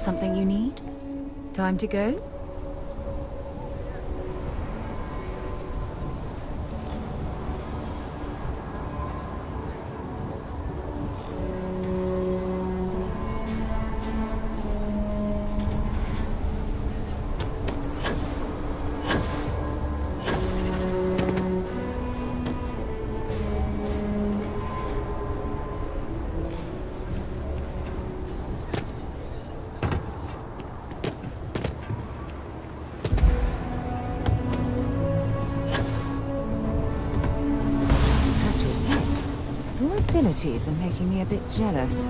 something you need? Time to go? Abilities are making me a bit jealous.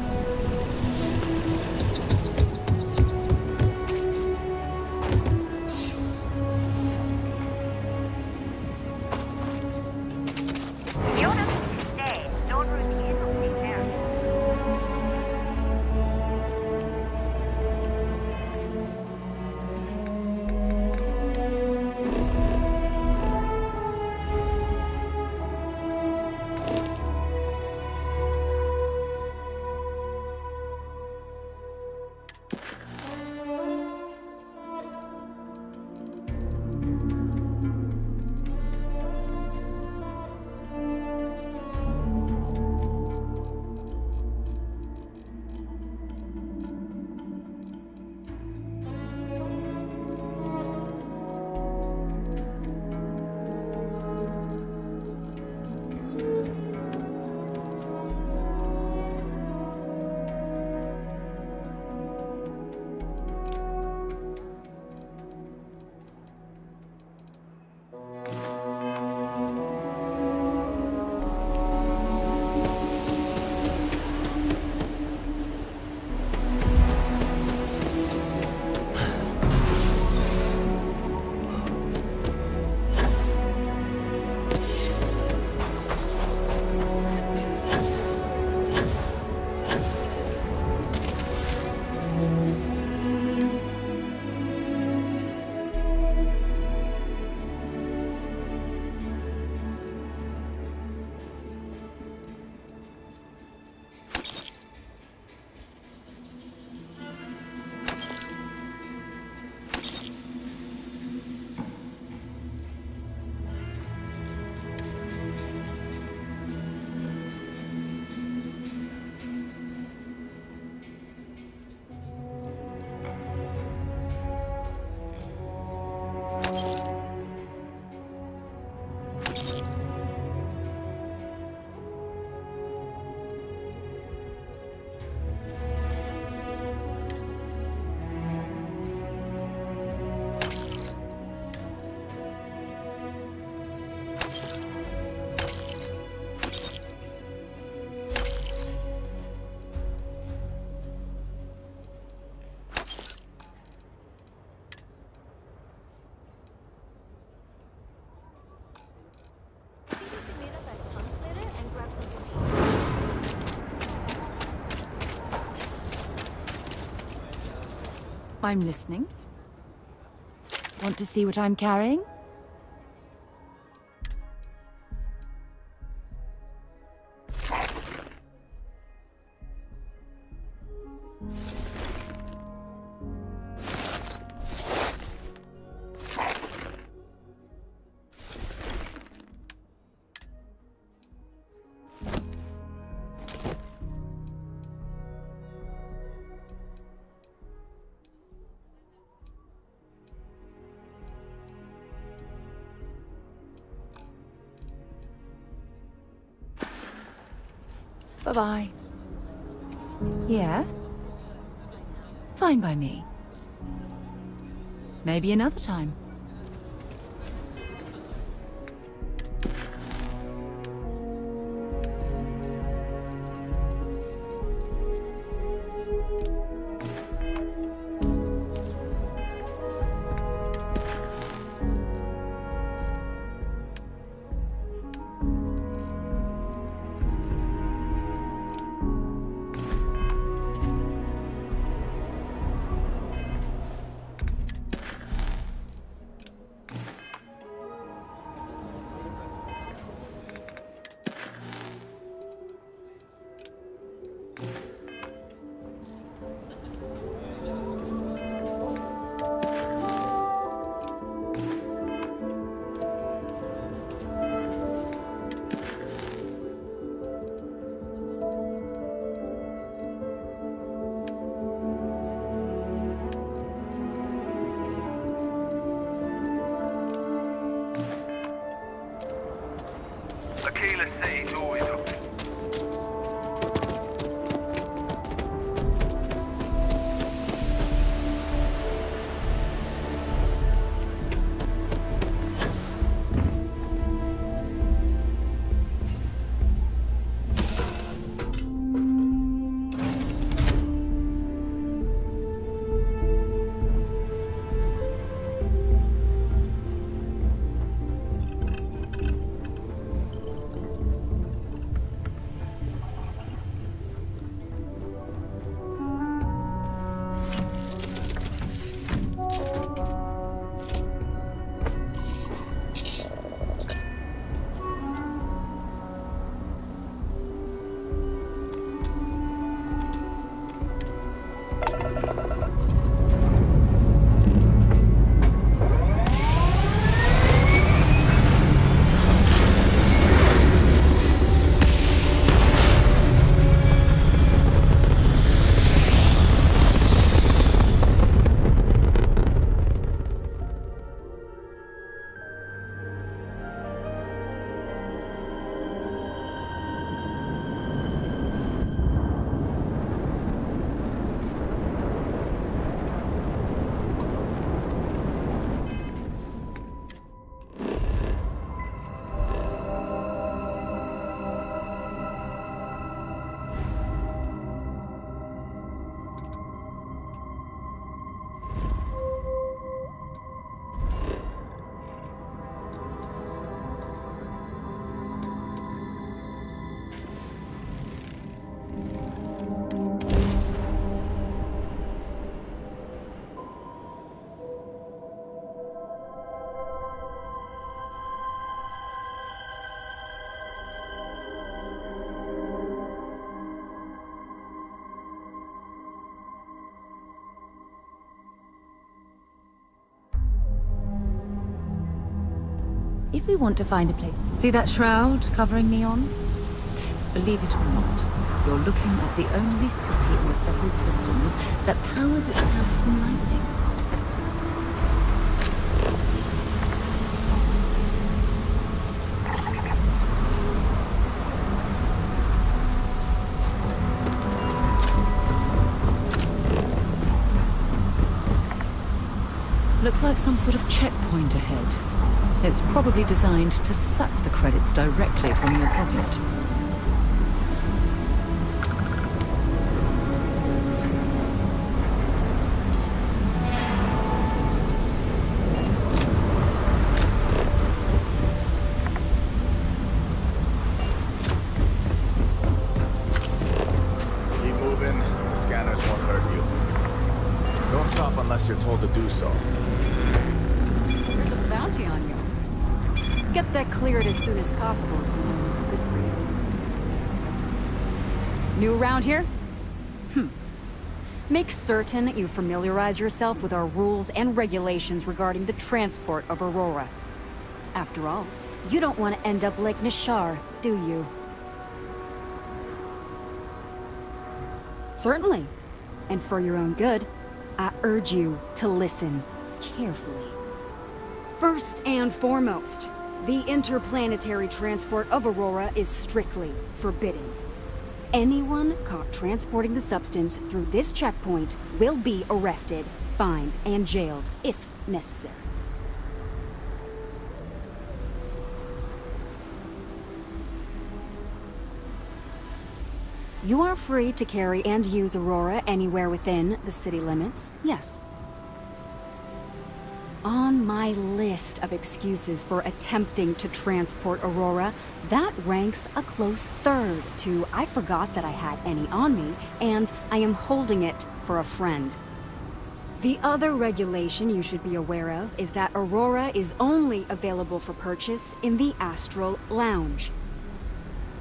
I'm listening. Want to see what I'm carrying? Bye-bye. Yeah? Fine by me. Maybe another time. تشغيل السيد هو يدرك. If we want to find a place... See that shroud covering me on? Believe it or not, you're looking at the only city in the settled systems that powers itself from lightning. Looks like some sort of checkpoint ahead. It's probably designed to suck the credits directly from your pocket. Keep moving. The scanners won't hurt you. Don't stop unless you're told to do so. There's a bounty on you. Get that cleared as soon as possible if you know what's good for you. New around here? Make certain you familiarize yourself with our rules and regulations regarding the transport of Aurora. After all, you don't want to end up like Nishar, do you? Certainly. And for your own good, I urge you to listen carefully. First and foremost, the interplanetary transport of Aurora is strictly forbidden. Anyone caught transporting the substance through this checkpoint will be arrested, fined, and jailed, if necessary. You are free to carry and use Aurora anywhere within the city limits, yes. On my list of excuses for attempting to transport Aurora, that ranks a close third to I forgot that I had any on me, and I am holding it for a friend. The other regulation you should be aware of is that Aurora is only available for purchase in the Astral Lounge.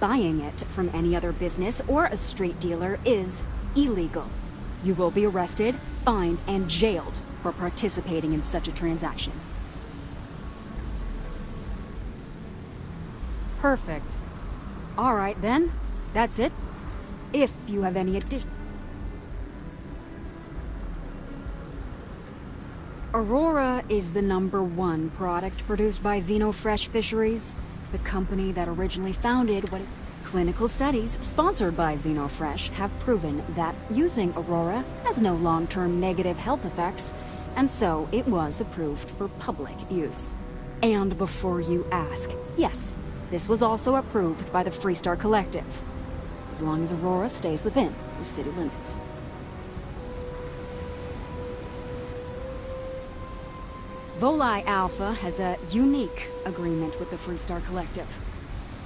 Buying it from any other business or a street dealer is illegal. You will be arrested, fined, and jailed for participating in such a transaction. Perfect. All right then, that's it. If you have any addition... Aurora is the #1 product produced by Xenofresh Fisheries. the company that originally founded what is... Clinical studies sponsored by Xenofresh have proven that using Aurora has no long-term negative health effects, and so it was approved for public use. And before you ask, yes, this was also approved by the Freestar Collective, as long as Aurora stays within the city limits. Volii Alpha has a unique agreement with the Freestar Collective.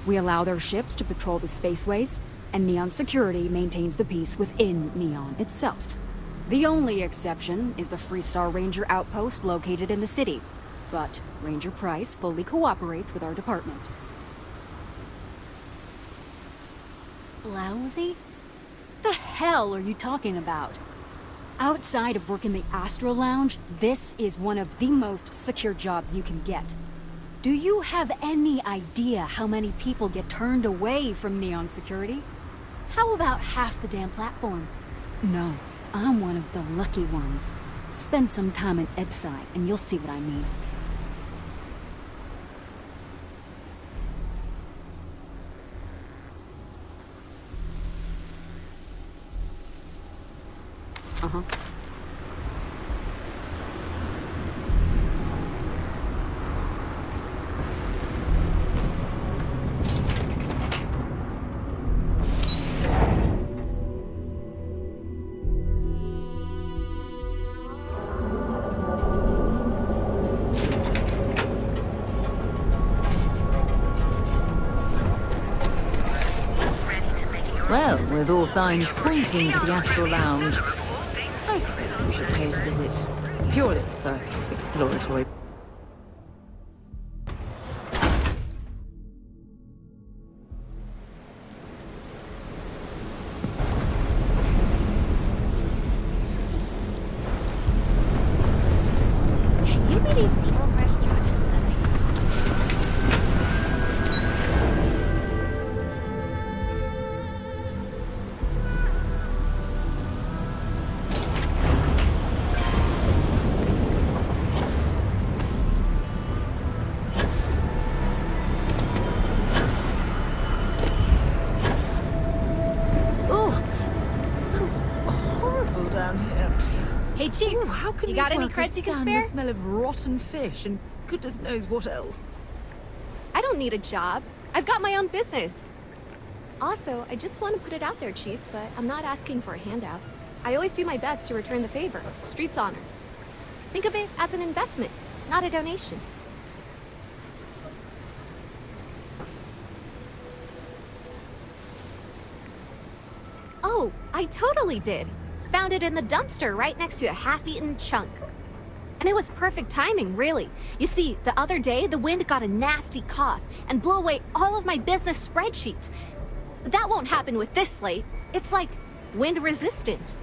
We allow their ships to patrol the spaceways, and Neon Security maintains the peace within Neon itself. The only exception is the Freestar Ranger outpost located in the city, but Ranger Price fully cooperates with our department. Lousy? The hell are you talking about? Outside of work in the Astro Lounge, this is one of the most secure jobs you can get. Do you have any idea how many people get turned away from Neon Security? How about half the damn platform? No, I'm one of the lucky ones. Spend some time in Ebside and you'll see what I mean. Uh-huh. Well, with all signs pointing to the Astral Lounge, I suppose we should pay it a visit. Purely for exploratory. Can you believe Xenofresh charges us that? Hey, Chief, Ooh, how can you got any workers creds you can stand spare? the smell of rotten fish and goodness knows what else? I don't need a job. I've got my own business. Also, I just want to put it out there, Chief, but I'm not asking for a handout. I always do my best to return the favor. Street's honor. Think of it as an investment, not a donation. Oh, I totally did. Found it in the dumpster right next to a half-eaten chunk. And it was perfect timing, really. You see, the other day, the wind got a nasty cough and blew away all of my business spreadsheets. But that won't happen with this slate. It's like wind resistant.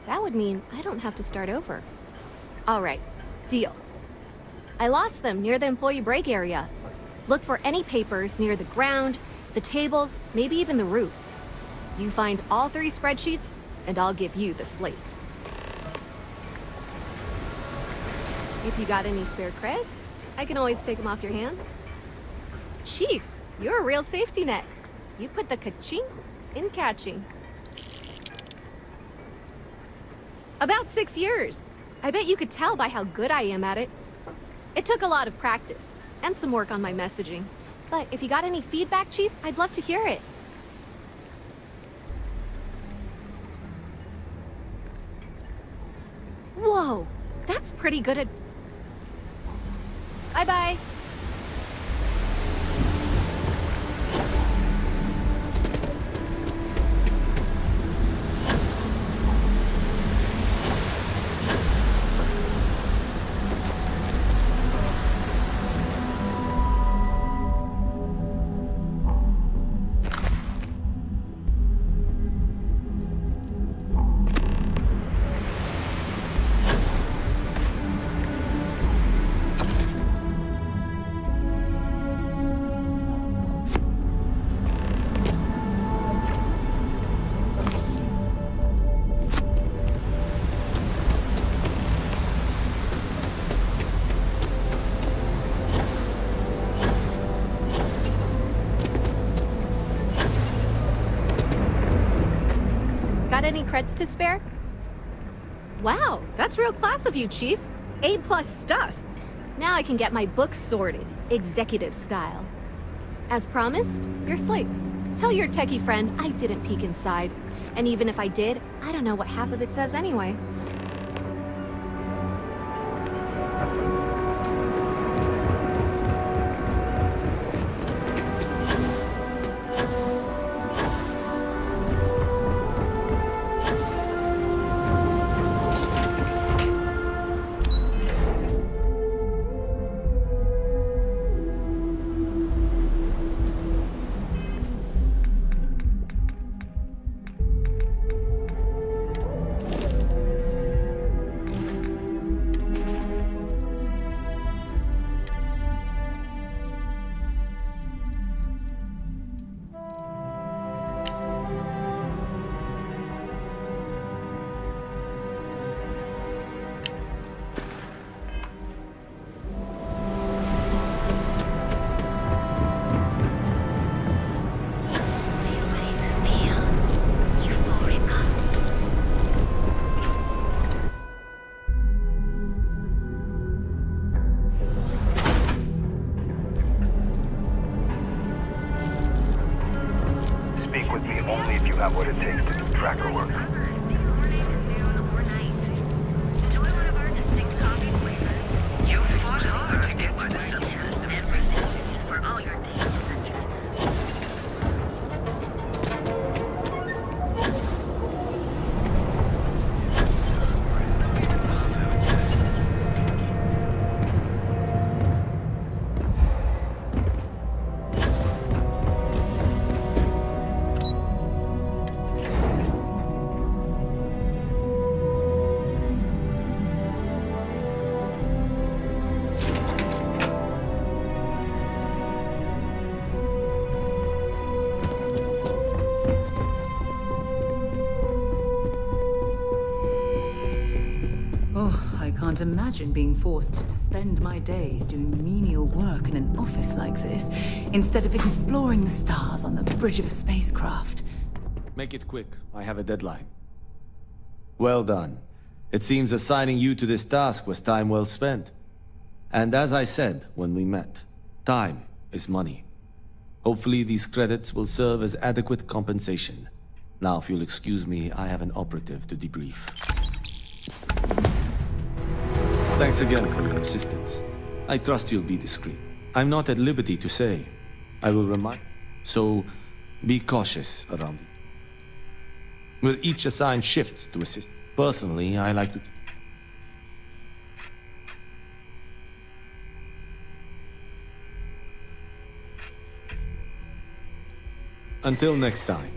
That would mean I don't have to start over. All right, deal. I lost them near the employee break area. Look for any papers near the ground, the tables, maybe even the roof. You find all 3 spreadsheets, and I'll give you the slate. If you got any spare creds, I can always take them off your hands. Chief, you're a real safety net. You put the ka-ching in catching. About 6 years. I bet you could tell by how good I am at it. It took a lot of practice, and some work on my messaging. But if you got any feedback, Chief, I'd love to hear it. Whoa, that's pretty good at... Bye-bye. Any creds to spare? Wow, that's real class of you, Chief. A+ stuff. Now I can get my books sorted, executive style. As promised, your slate. Tell your techie friend I didn't peek inside. And even if I did, I don't know what half of it says anyway. Speak with me only if you have what it takes to do tracker work. You fought hard to get to the subsystem and resilience for all your data centers. Oh, I can't imagine being forced to spend my days doing menial work in an office like this, instead of exploring the stars on the bridge of a spacecraft. Make it quick. I have a deadline. Well done. It seems assigning you to this task was time well spent. And as I said when we met, time is money. Hopefully these credits will serve as adequate compensation. Now, if you'll excuse me, I have an operative to debrief. Thanks again for your assistance. I trust you'll be discreet. I'm not at liberty to say. I will remind. So, be cautious around it. We'll each assign shifts to assist. Personally, I like to... Until next time.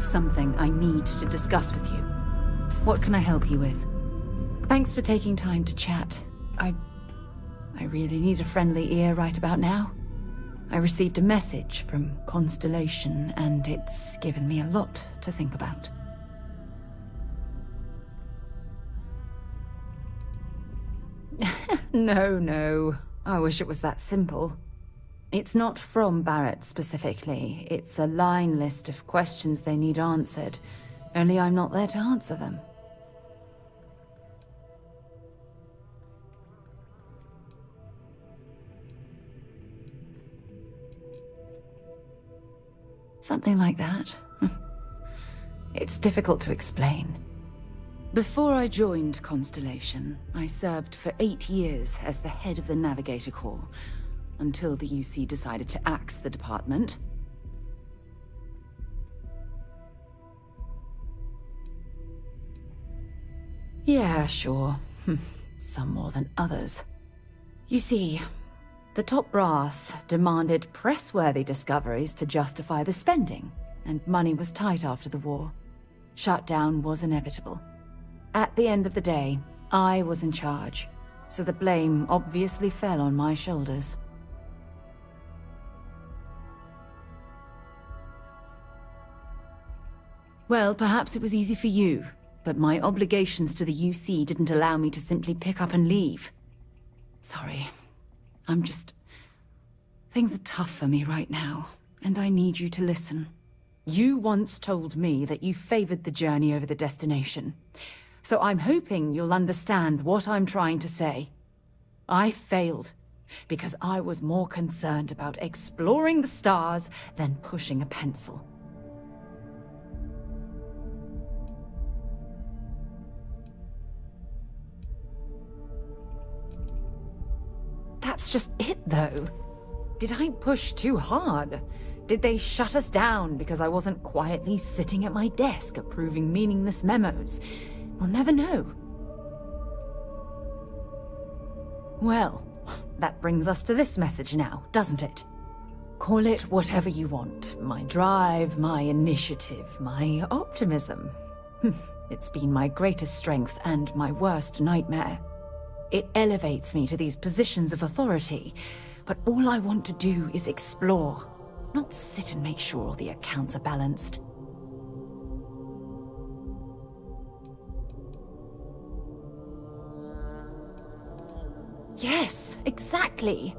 Something I need to discuss with you. What can I help you with? Thanks for taking time to chat. I really need a friendly ear right about now. I received a message from Constellation, and it's given me a lot to think about. No. I wish it was that simple. It's not from Barrett specifically. It's a line list of questions they need answered. Only I'm not there to answer them. Something like that. It's difficult to explain. Before I joined Constellation, I served for 8 years as the head of the Navigator Corps, until the UC decided to axe the department. Yeah, sure. Some more than others. You see, the top brass demanded press-worthy discoveries to justify the spending, and money was tight after the war. Shutdown was inevitable. At the end of the day, I was in charge, so the blame obviously fell on my shoulders. Well, perhaps it was easy for you, but my obligations to the UC didn't allow me to simply pick up and leave. Sorry. Things are tough for me right now, and I need you to listen. You once told me that you favored the journey over the destination, so I'm hoping you'll understand what I'm trying to say. I failed, because I was more concerned about exploring the stars than pushing a pencil. That's just it, though. Did I push too hard? Did they shut us down because I wasn't quietly sitting at my desk approving meaningless memos? We'll never know. Well, that brings us to this message now, doesn't it? Call it whatever you want. My drive, my initiative, my optimism. It's been my greatest strength and my worst nightmare. It elevates me to these positions of authority, but all I want to do is explore, not sit and make sure all the accounts are balanced. Yes, exactly.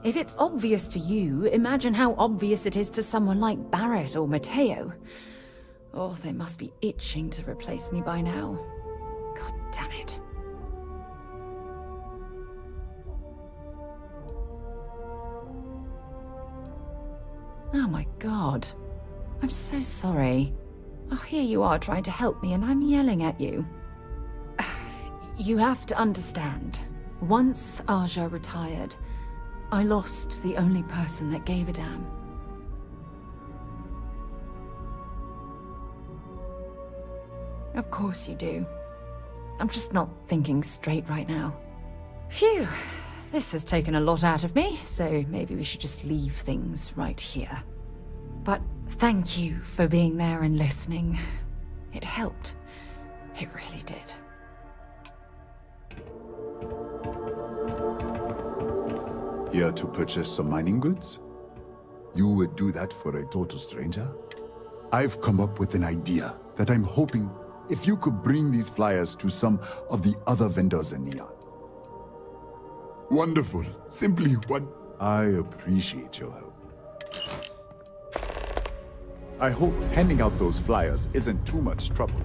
If it's obvious to you, imagine how obvious it is to someone like Barrett or Mateo. Oh, they must be itching to replace me by now. God damn it. Oh my god. I'm so sorry. Oh, here you are trying to help me and I'm yelling at you. You have to understand. Once Aja retired, I lost the only person that gave a damn. Of course you do. I'm just not thinking straight right now. Phew. This has taken a lot out of me, so maybe we should just leave things right here. But thank you for being there and listening. It helped. It really did. Here to purchase some mining goods? You would do that for a total stranger? I've come up with an idea that I'm hoping if you could bring these flyers to some of the other vendors in Neon. Wonderful. Simply one. I appreciate your help. I hope handing out those flyers isn't too much trouble.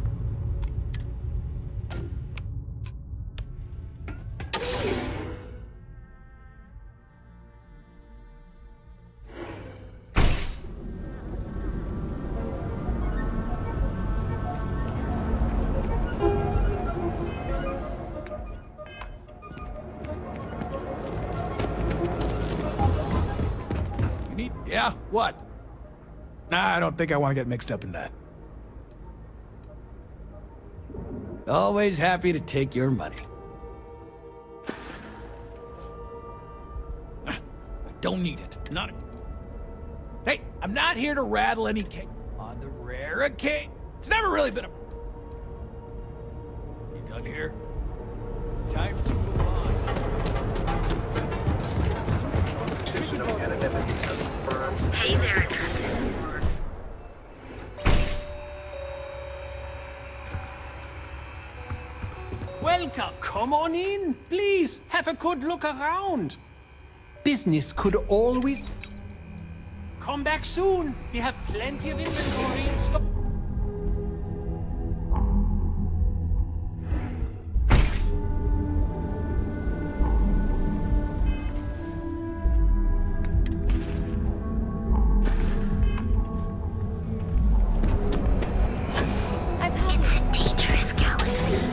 Yeah? What? Nah, I don't think I want to get mixed up in that. Always happy to take your money. I don't need it. Not. Hey, I'm not here to rattle any cage. On the rare occasion, it's never really been a. You done here? Time to move on. Hey there, Intrepid. Welcome. Come on in. Please, have a good look around. Business could always... Come back soon. We have plenty of inventory in stock. It's a dangerous galaxy.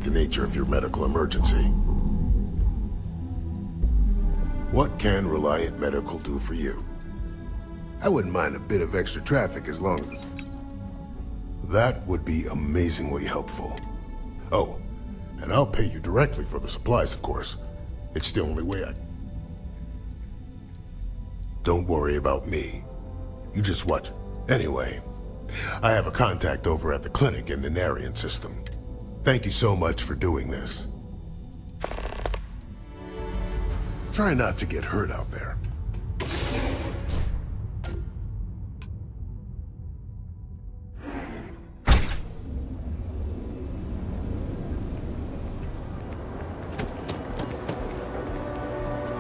the nature of your medical emergency. What can Reliant Medical do for you? I wouldn't mind a bit of extra traffic as long as... That would be amazingly helpful. Oh, and I'll pay you directly for the supplies, of course. It's the only way I... Don't worry about me. You just watch. Anyway, I have a contact over at the clinic in the Narian system. Thank you so much for doing this. Try not to get hurt out there.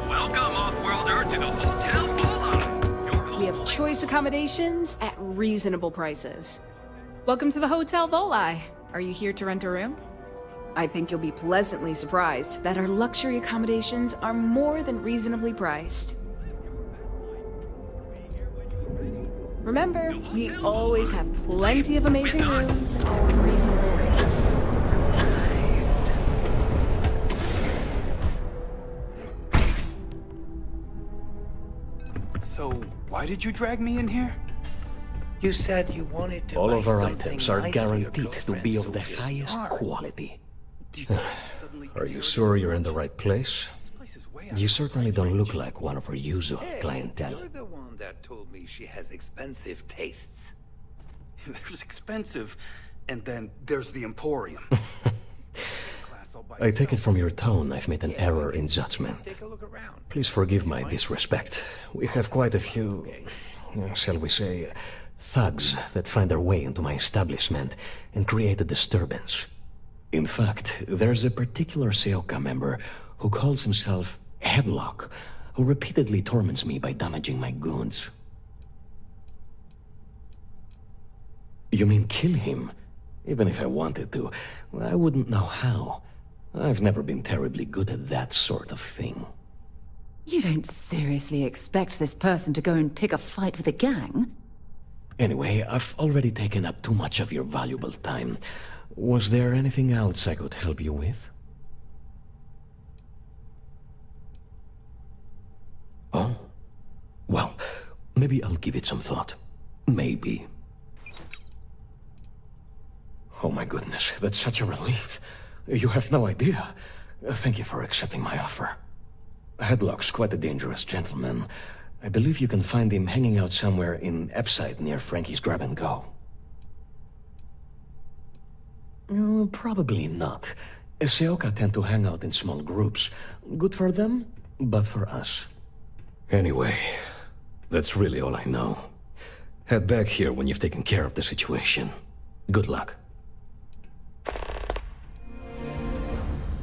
Welcome, off-worlder, to the Hotel Volon. We have choice accommodations at reasonable prices. Welcome to the Hotel Volai. Are you here to rent a room? I think you'll be pleasantly surprised that our luxury accommodations are more than reasonably priced. Remember, we always have plenty of amazing rooms at reasonable rates. So, why did you drag me in here? You said you wanted to All of buy our something items are nice for your guaranteed to be girlfriend, of so the here we highest are. quality. Are you sure you're in the right place? You certainly don't look like one of our usual clientele. You're the one that told me she has expensive tastes. There's expensive, and then there's the Emporium. I take it from your tone I've made an error in judgment. Take a look around. Please forgive my disrespect. We have quite a few, shall we say, thugs that find their way into my establishment and create a disturbance. In fact, there's a particular Seoka member who calls himself Headlock, who repeatedly torments me by damaging my goods. You mean kill him? Even if I wanted to, I wouldn't know how. I've never been terribly good at that sort of thing. You don't seriously expect this person to go and pick a fight with a gang? Anyway, I've already taken up too much of your valuable time. Was there anything else I could help you with? Oh? Well, maybe I'll give it some thought. Maybe. Oh my goodness, that's such a relief. You have no idea. Thank you for accepting my offer. Headlock's quite a dangerous gentleman. I believe you can find him hanging out somewhere in Epside near Frankie's Grab and Go. Probably not. Seoka tend to hang out in small groups. Good for them, but for us. Anyway, that's really all I know. Head back here when you've taken care of the situation. Good luck.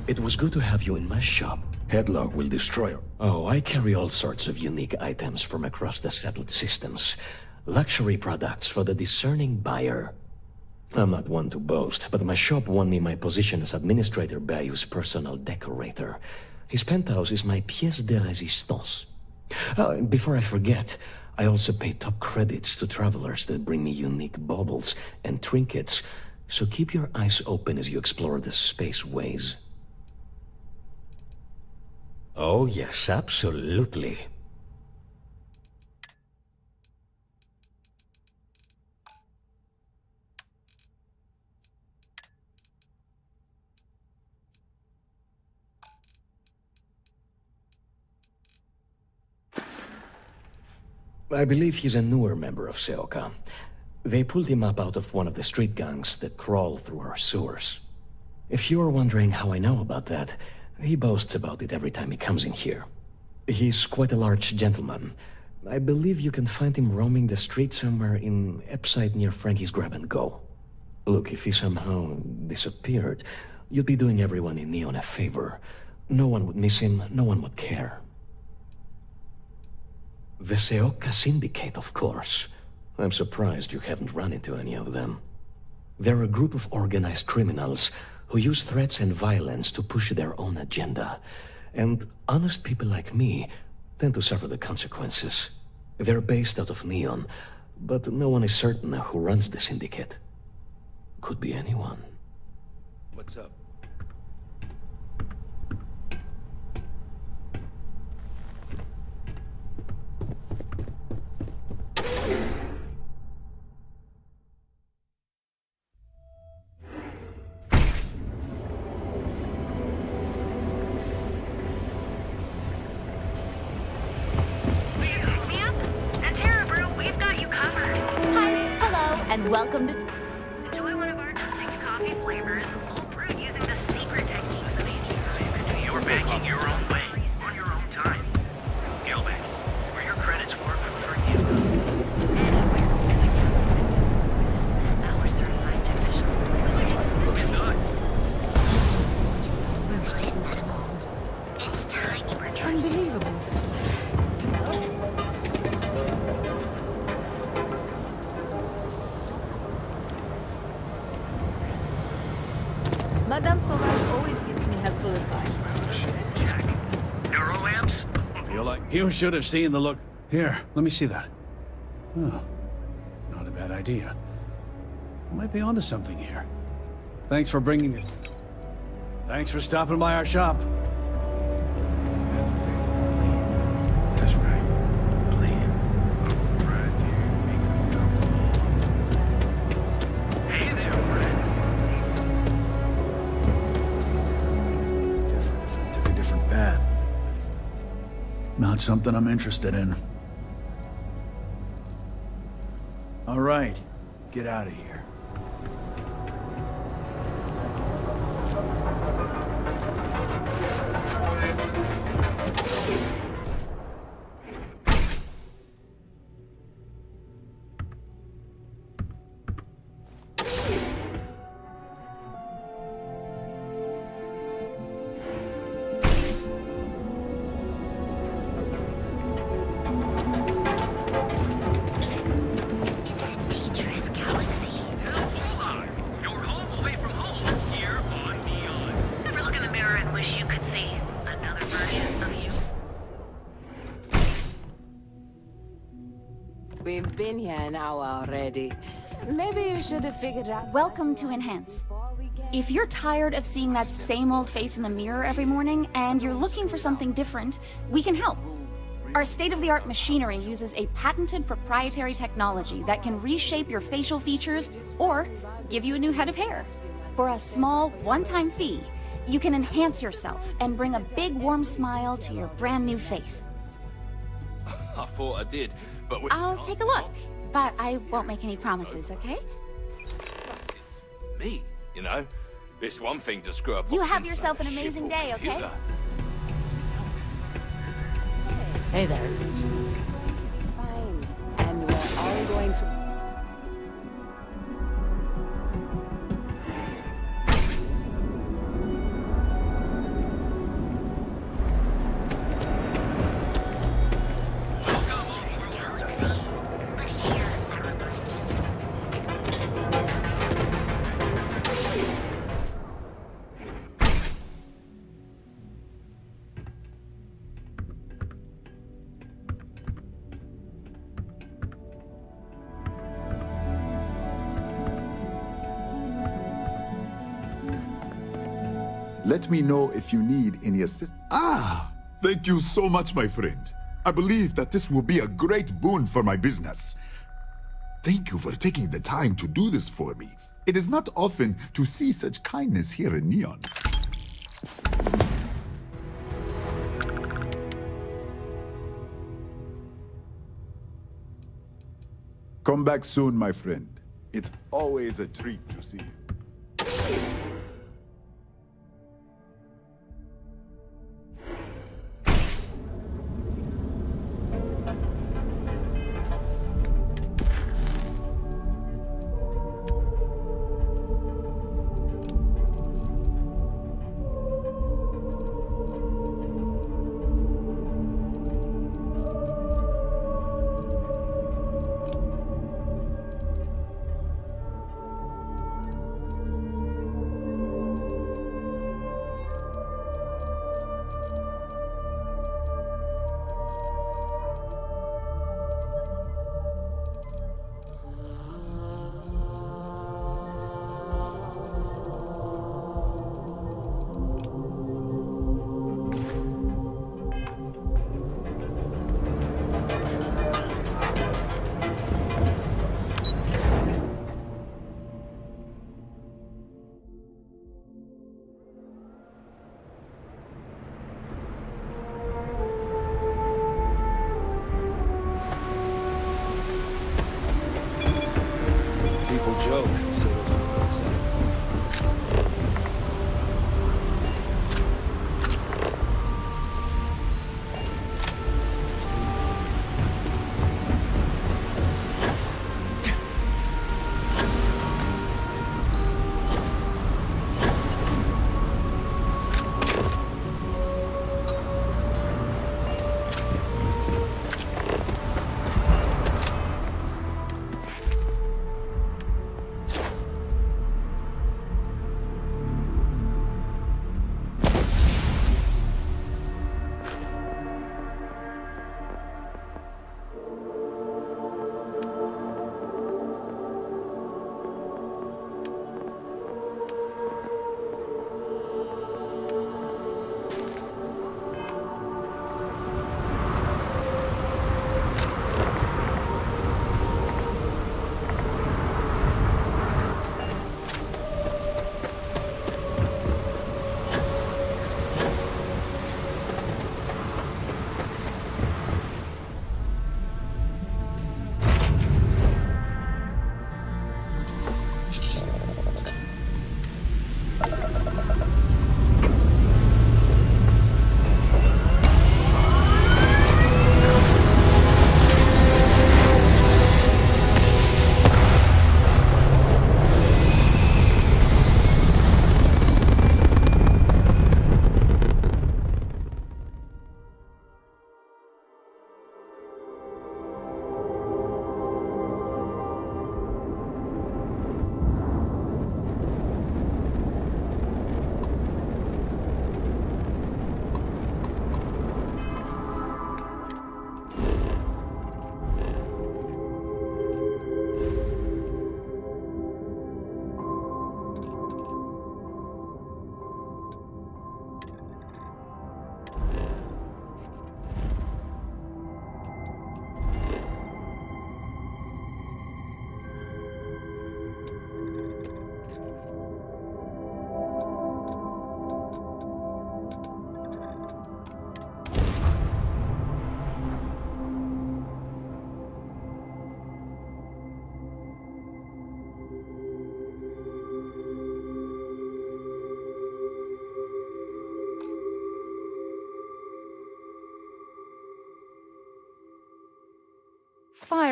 It was good to have you in my shop. Headlock will destroy her. Oh, I carry all sorts of unique items from across the settled systems. Luxury products for the discerning buyer. I'm not one to boast, but my shop won me my position as Administrator Bayou's personal decorator. His penthouse is my pièce de résistance. Before I forget, I also pay top credits to travelers that bring me unique baubles and trinkets, so keep your eyes open as you explore the spaceways. Oh yes, absolutely. I believe he's a newer member of Seoka. They pulled him up out of one of the street gangs that crawl through our sewers. If you're wondering how I know about that, he boasts about it every time he comes in here. He's quite a large gentleman. I believe you can find him roaming the street somewhere in Epside near Frankie's Grab and Go. Look, if he somehow disappeared, you'd be doing everyone in Neon a favor. No one would miss him, no one would care. The Seoka Syndicate, of course. I'm surprised you haven't run into any of them. They're a group of organized criminals who use threats and violence to push their own agenda. And honest people like me tend to suffer the consequences. They're based out of Neon, but no one is certain who runs the syndicate. Could be anyone. What's up? Welcome to... Enjoy one of our distinct coffee flavors, all brewed using the secret techniques of ancient. You're banking your own way, on your own time. Gilbeck, where your credits work for you. Our certified technicians. We're done. Unbelievable. Madame Sauvage always gives me helpful advice. Neuro lamps? Feel like you should have seen the look. Here, let me see that. Oh, not a bad idea. I might be onto something here. Thanks for bringing it. Thanks for stopping by our shop. That's right. Playing right here. Hey there, friend. Different if I took a different path. Not something I'm interested in. All right, get out of here. We've been here an hour already. Maybe you should have figured out... Welcome to Enhance. If you're tired of seeing that same old face in the mirror every morning and you're looking for something different, we can help. Our state-of-the-art machinery uses a patented proprietary technology that can reshape your facial features or give you a new head of hair. For a small, one-time fee, you can enhance yourself and bring a big warm smile to your brand new face. I thought I did, but... I'll take a look, but I won't make any promises, okay? Me, you know? It's one thing to screw up... You have yourself an amazing day, okay? Hey there. Fine. And we're all going to... Let me know if you need any assistance. Ah! Thank you so much, my friend. I believe that this will be a great boon for my business. Thank you for taking the time to do this for me. It is not often to see such kindness here in Neon. Come back soon, my friend. It's always a treat to see you.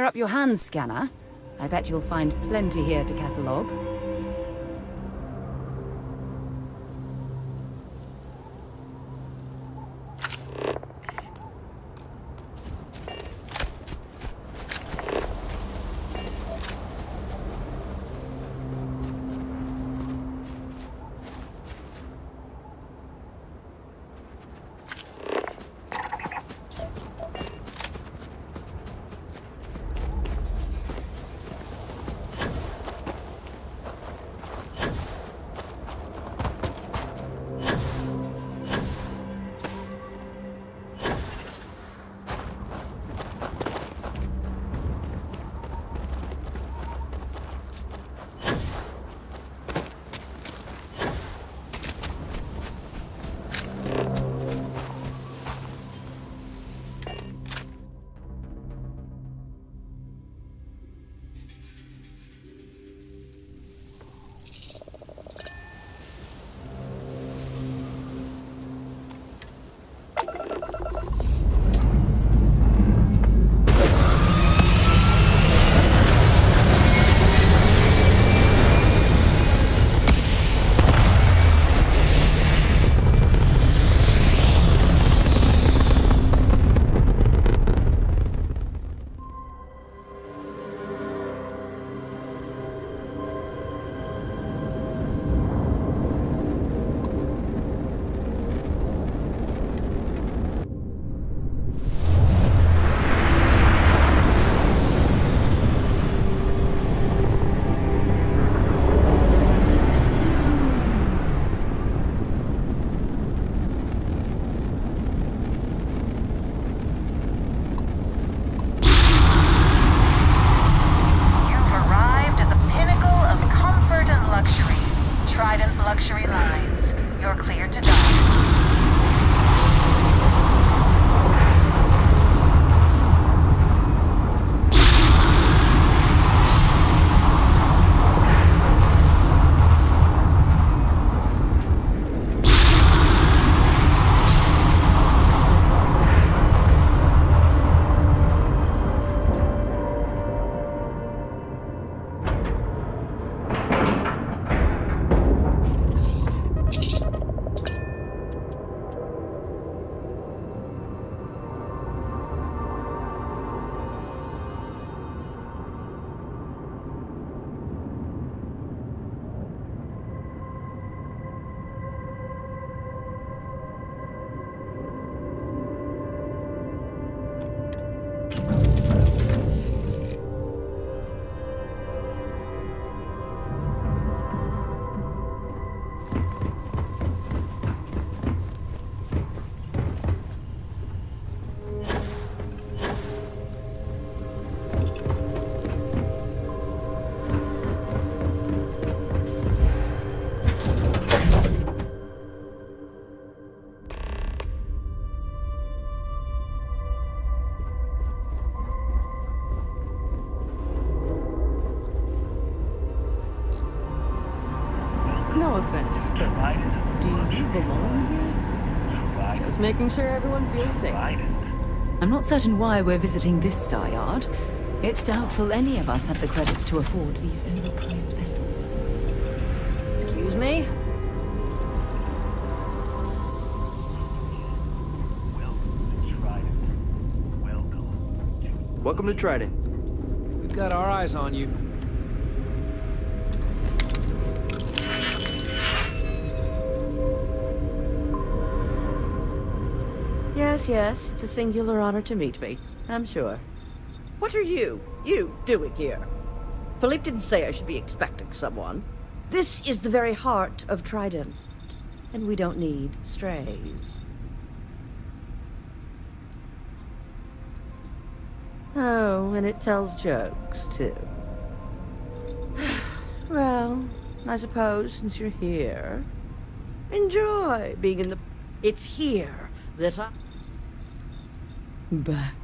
fire up your hand scanner. I bet you'll find plenty here to catalogue. No offense, but do you belong here? Just making sure everyone feels safe. I'm not certain why we're visiting this star yard. It's doubtful any of us have the credits to afford these overpriced vessels. Excuse me? Welcome to Trident. We've got our eyes on you. Yes, it's a singular honor to meet me, I'm sure. What are you doing here? Philippe didn't say I should be expecting someone. This is the very heart of Trident, and we don't need strays. Oh, and it tells jokes, too. Well, I suppose since you're here, enjoy being in the... It's here that I... Back.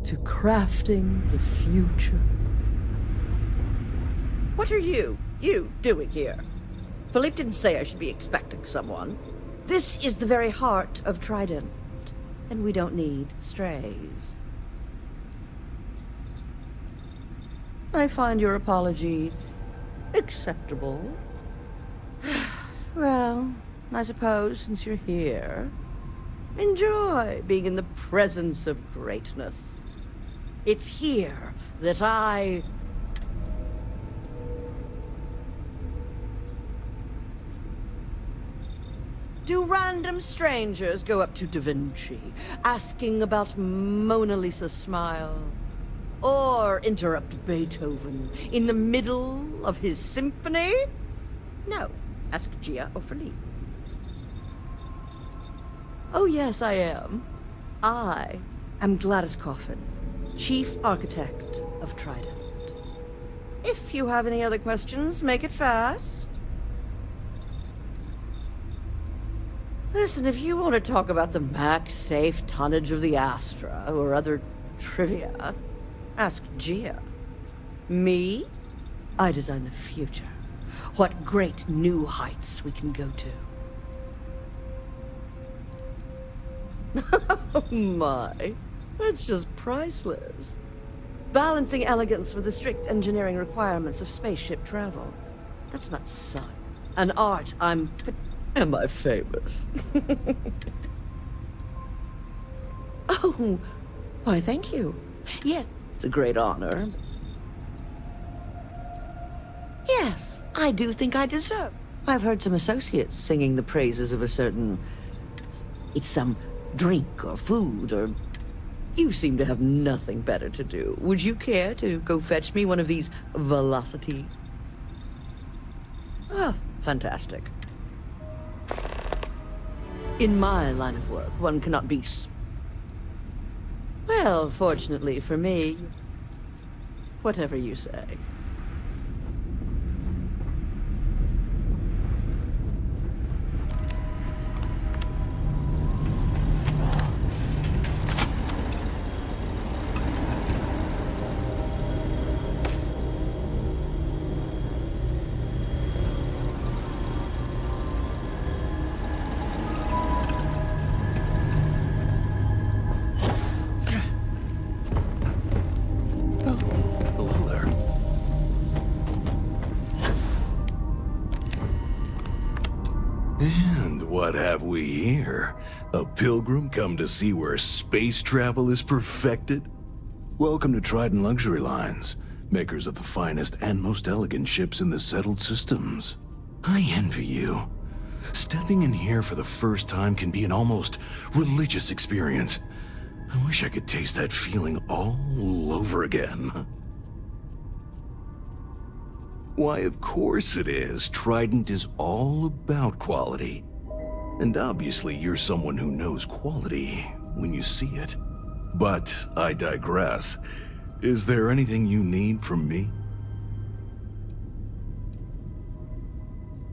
To crafting the future. What are you doing here? Philippe didn't say I should be expecting someone. This is the very heart of Trident, and we don't need strays. I find your apology acceptable. Well, I suppose since you're here, enjoy being in the presence of greatness. It's here that I... Do random strangers go up to Da Vinci, asking about Mona Lisa's smile? Or interrupt Beethoven in the middle of his symphony? No. Ask Gia or Philippe. Oh yes, I am. I am Gladys Coffin, Chief Architect of Trident. If you have any other questions, make it fast. Listen, if you want to talk about the max safe tonnage of the Astra or other trivia, ask Gia. Me? I design the future. What great new heights we can go to. Oh my, that's just priceless. Balancing elegance with the strict engineering requirements of spaceship travel. That's not science. An art Am I famous? Oh, why thank you. Yes, it's a great honor. Yes, I do think I deserve. I've heard some associates singing the praises of a certain... It's some drink or food or... You seem to have nothing better to do. Would you care to go fetch me one of these velocity? Oh, fantastic. In my line of work, one cannot be... Well, fortunately for me, whatever you say. What have we here? A pilgrim come to see where space travel is perfected? Welcome to Trident Luxury Lines, makers of the finest and most elegant ships in the settled systems. I envy you. Stepping in here for the first time can be an almost religious experience. I wish I could taste that feeling all over again. Why, of course it is. Trident is all about quality. And obviously you're someone who knows quality when you see it. But I digress. Is there anything you need from me?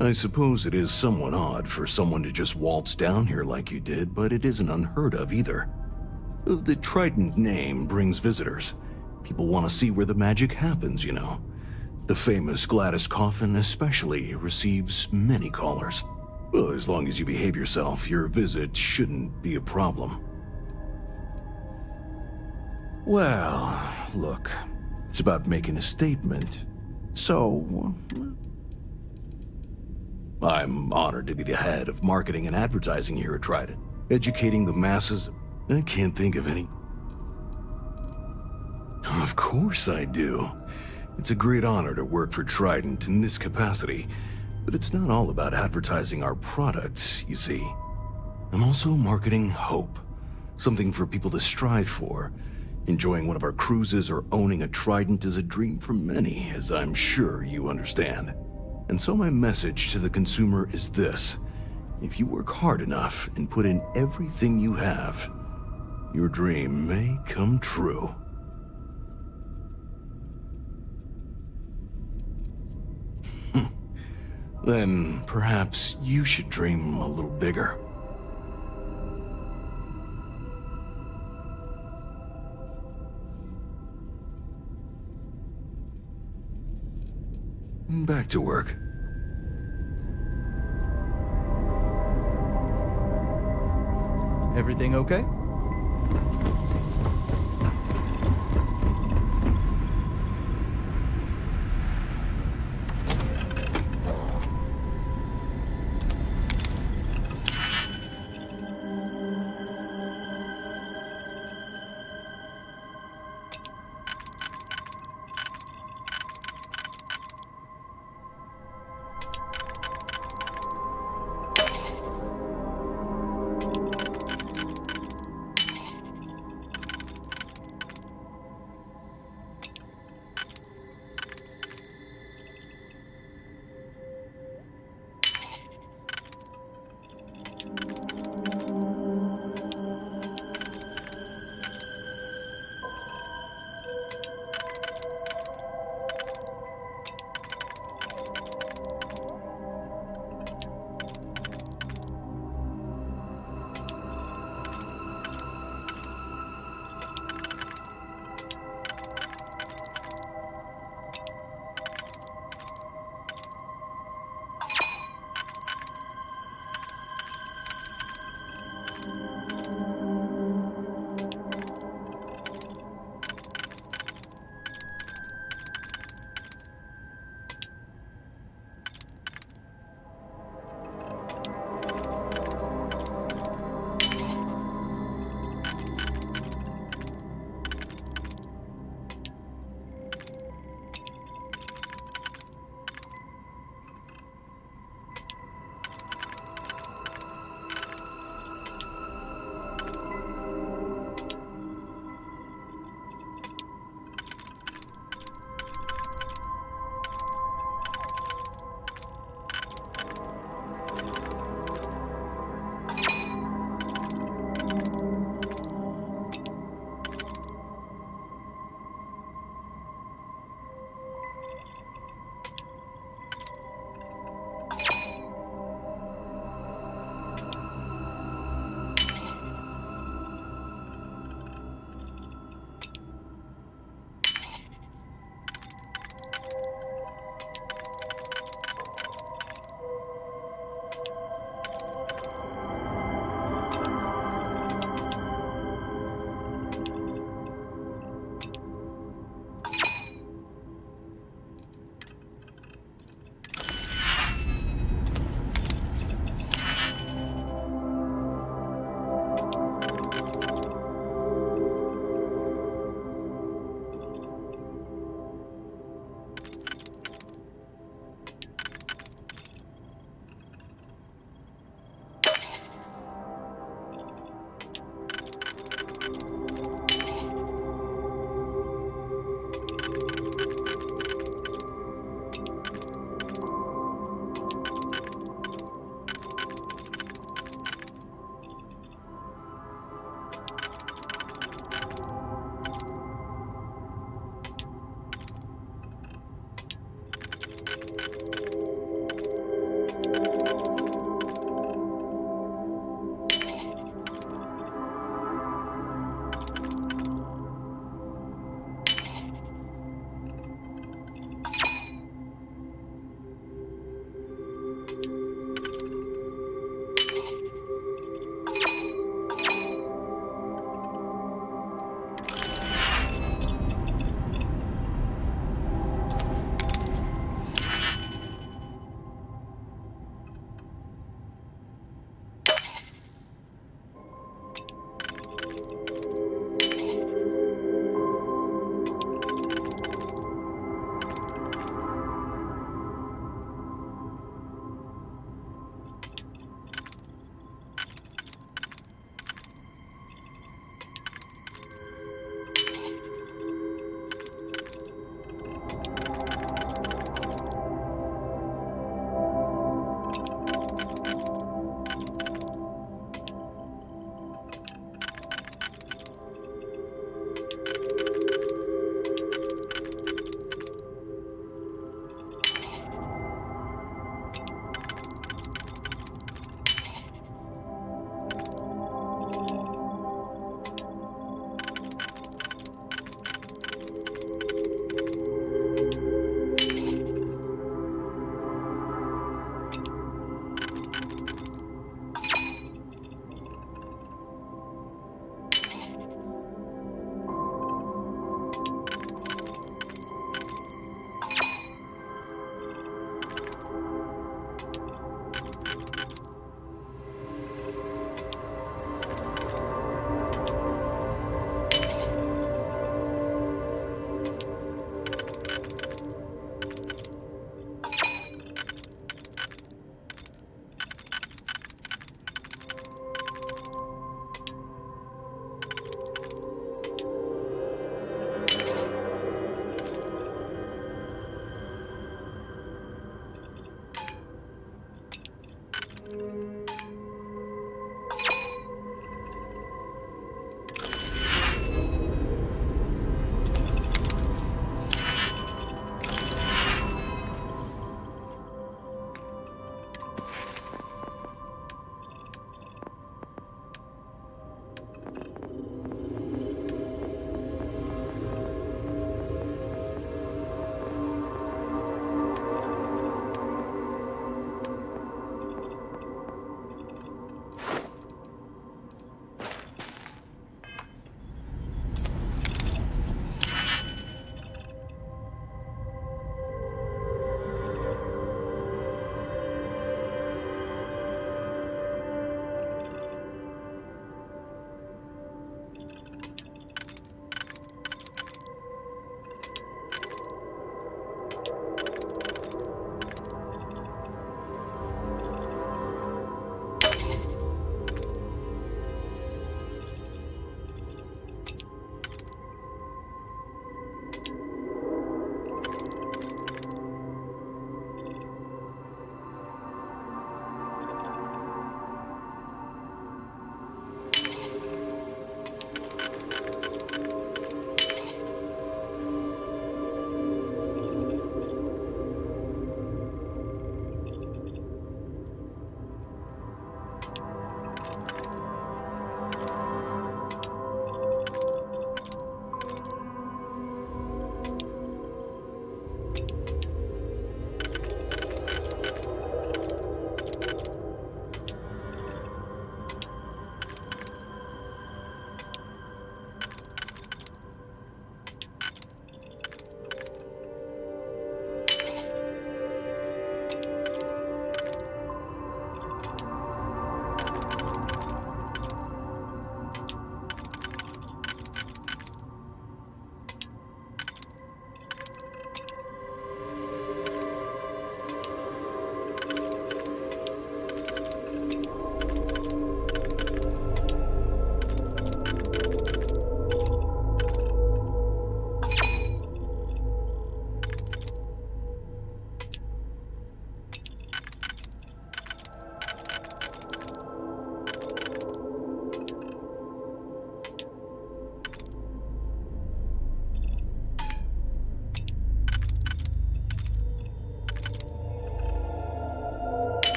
I suppose it is somewhat odd for someone to just waltz down here like you did, but it isn't unheard of either. The Trident name brings visitors. People want to see where the magic happens, you know. The famous Gladys Coffin especially receives many callers. Well, as long as you behave yourself, your visit shouldn't be a problem. Well, look, it's about making a statement. So, I'm honored to be the head of marketing and advertising here at Trident, educating the masses. I can't think of any. Of course I do. It's a great honor to work for Trident in this capacity. But it's not all about advertising our products, you see. I'm also marketing hope. Something for people to strive for. Enjoying one of our cruises or owning a Trident is a dream for many, as I'm sure you understand. And so my message to the consumer is this. If you work hard enough and put in everything you have, your dream may come true. Then perhaps you should dream a little bigger. Back to work. Everything okay?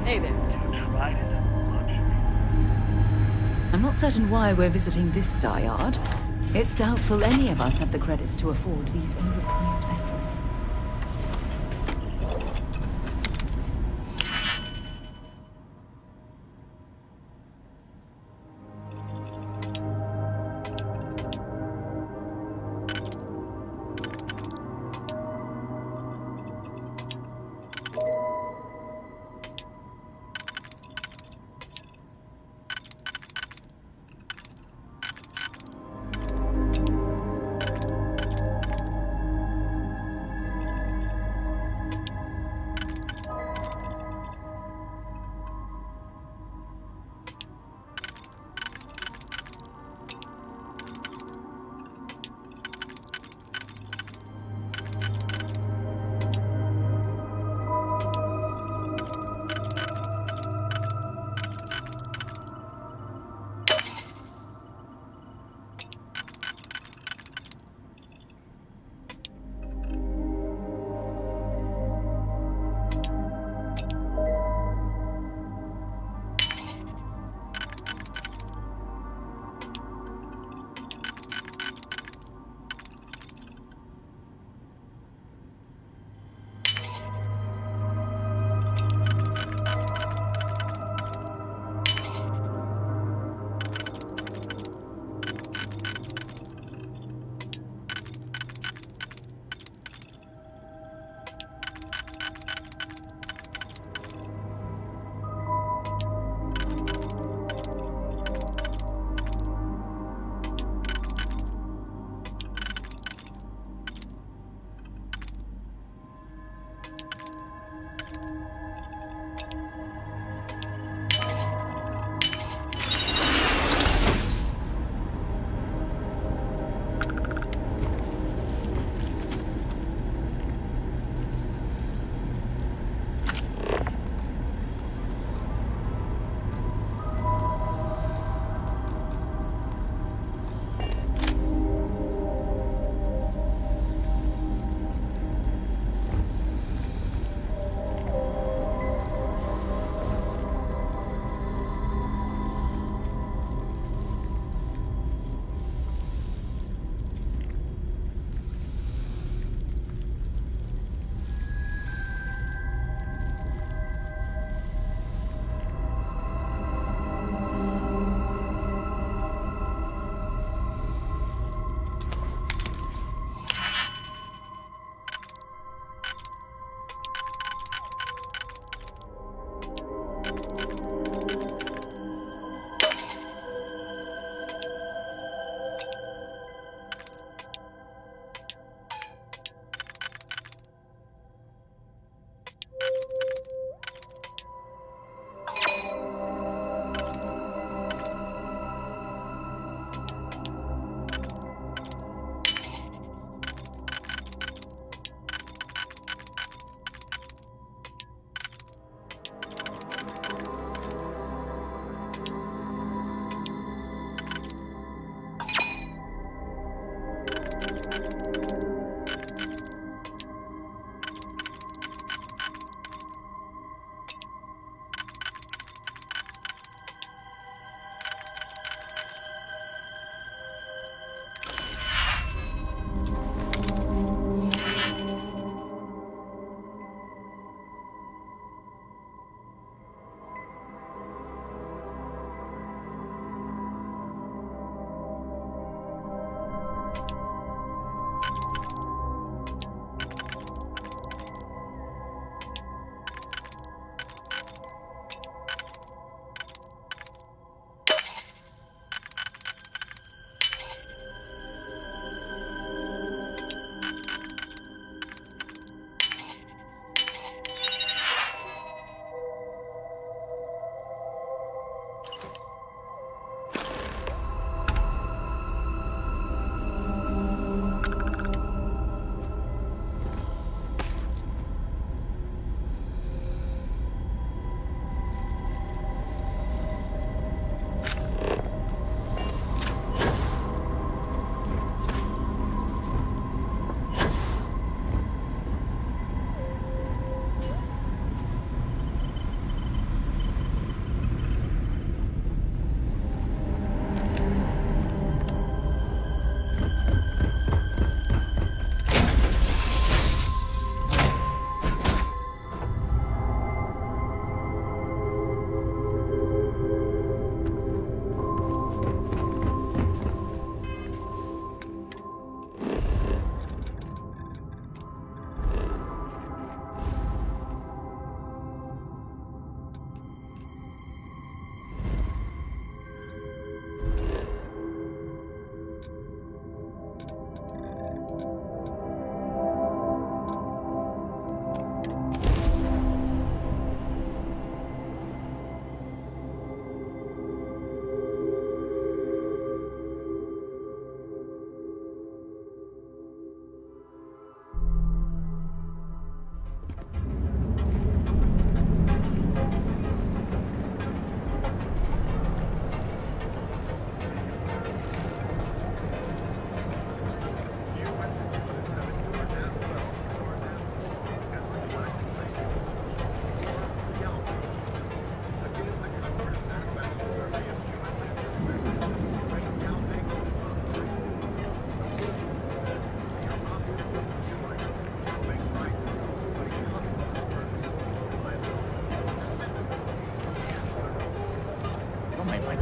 Hey there. I'm not certain why we're visiting this star yard. It's doubtful any of us have the credits to afford these overpriced vessels.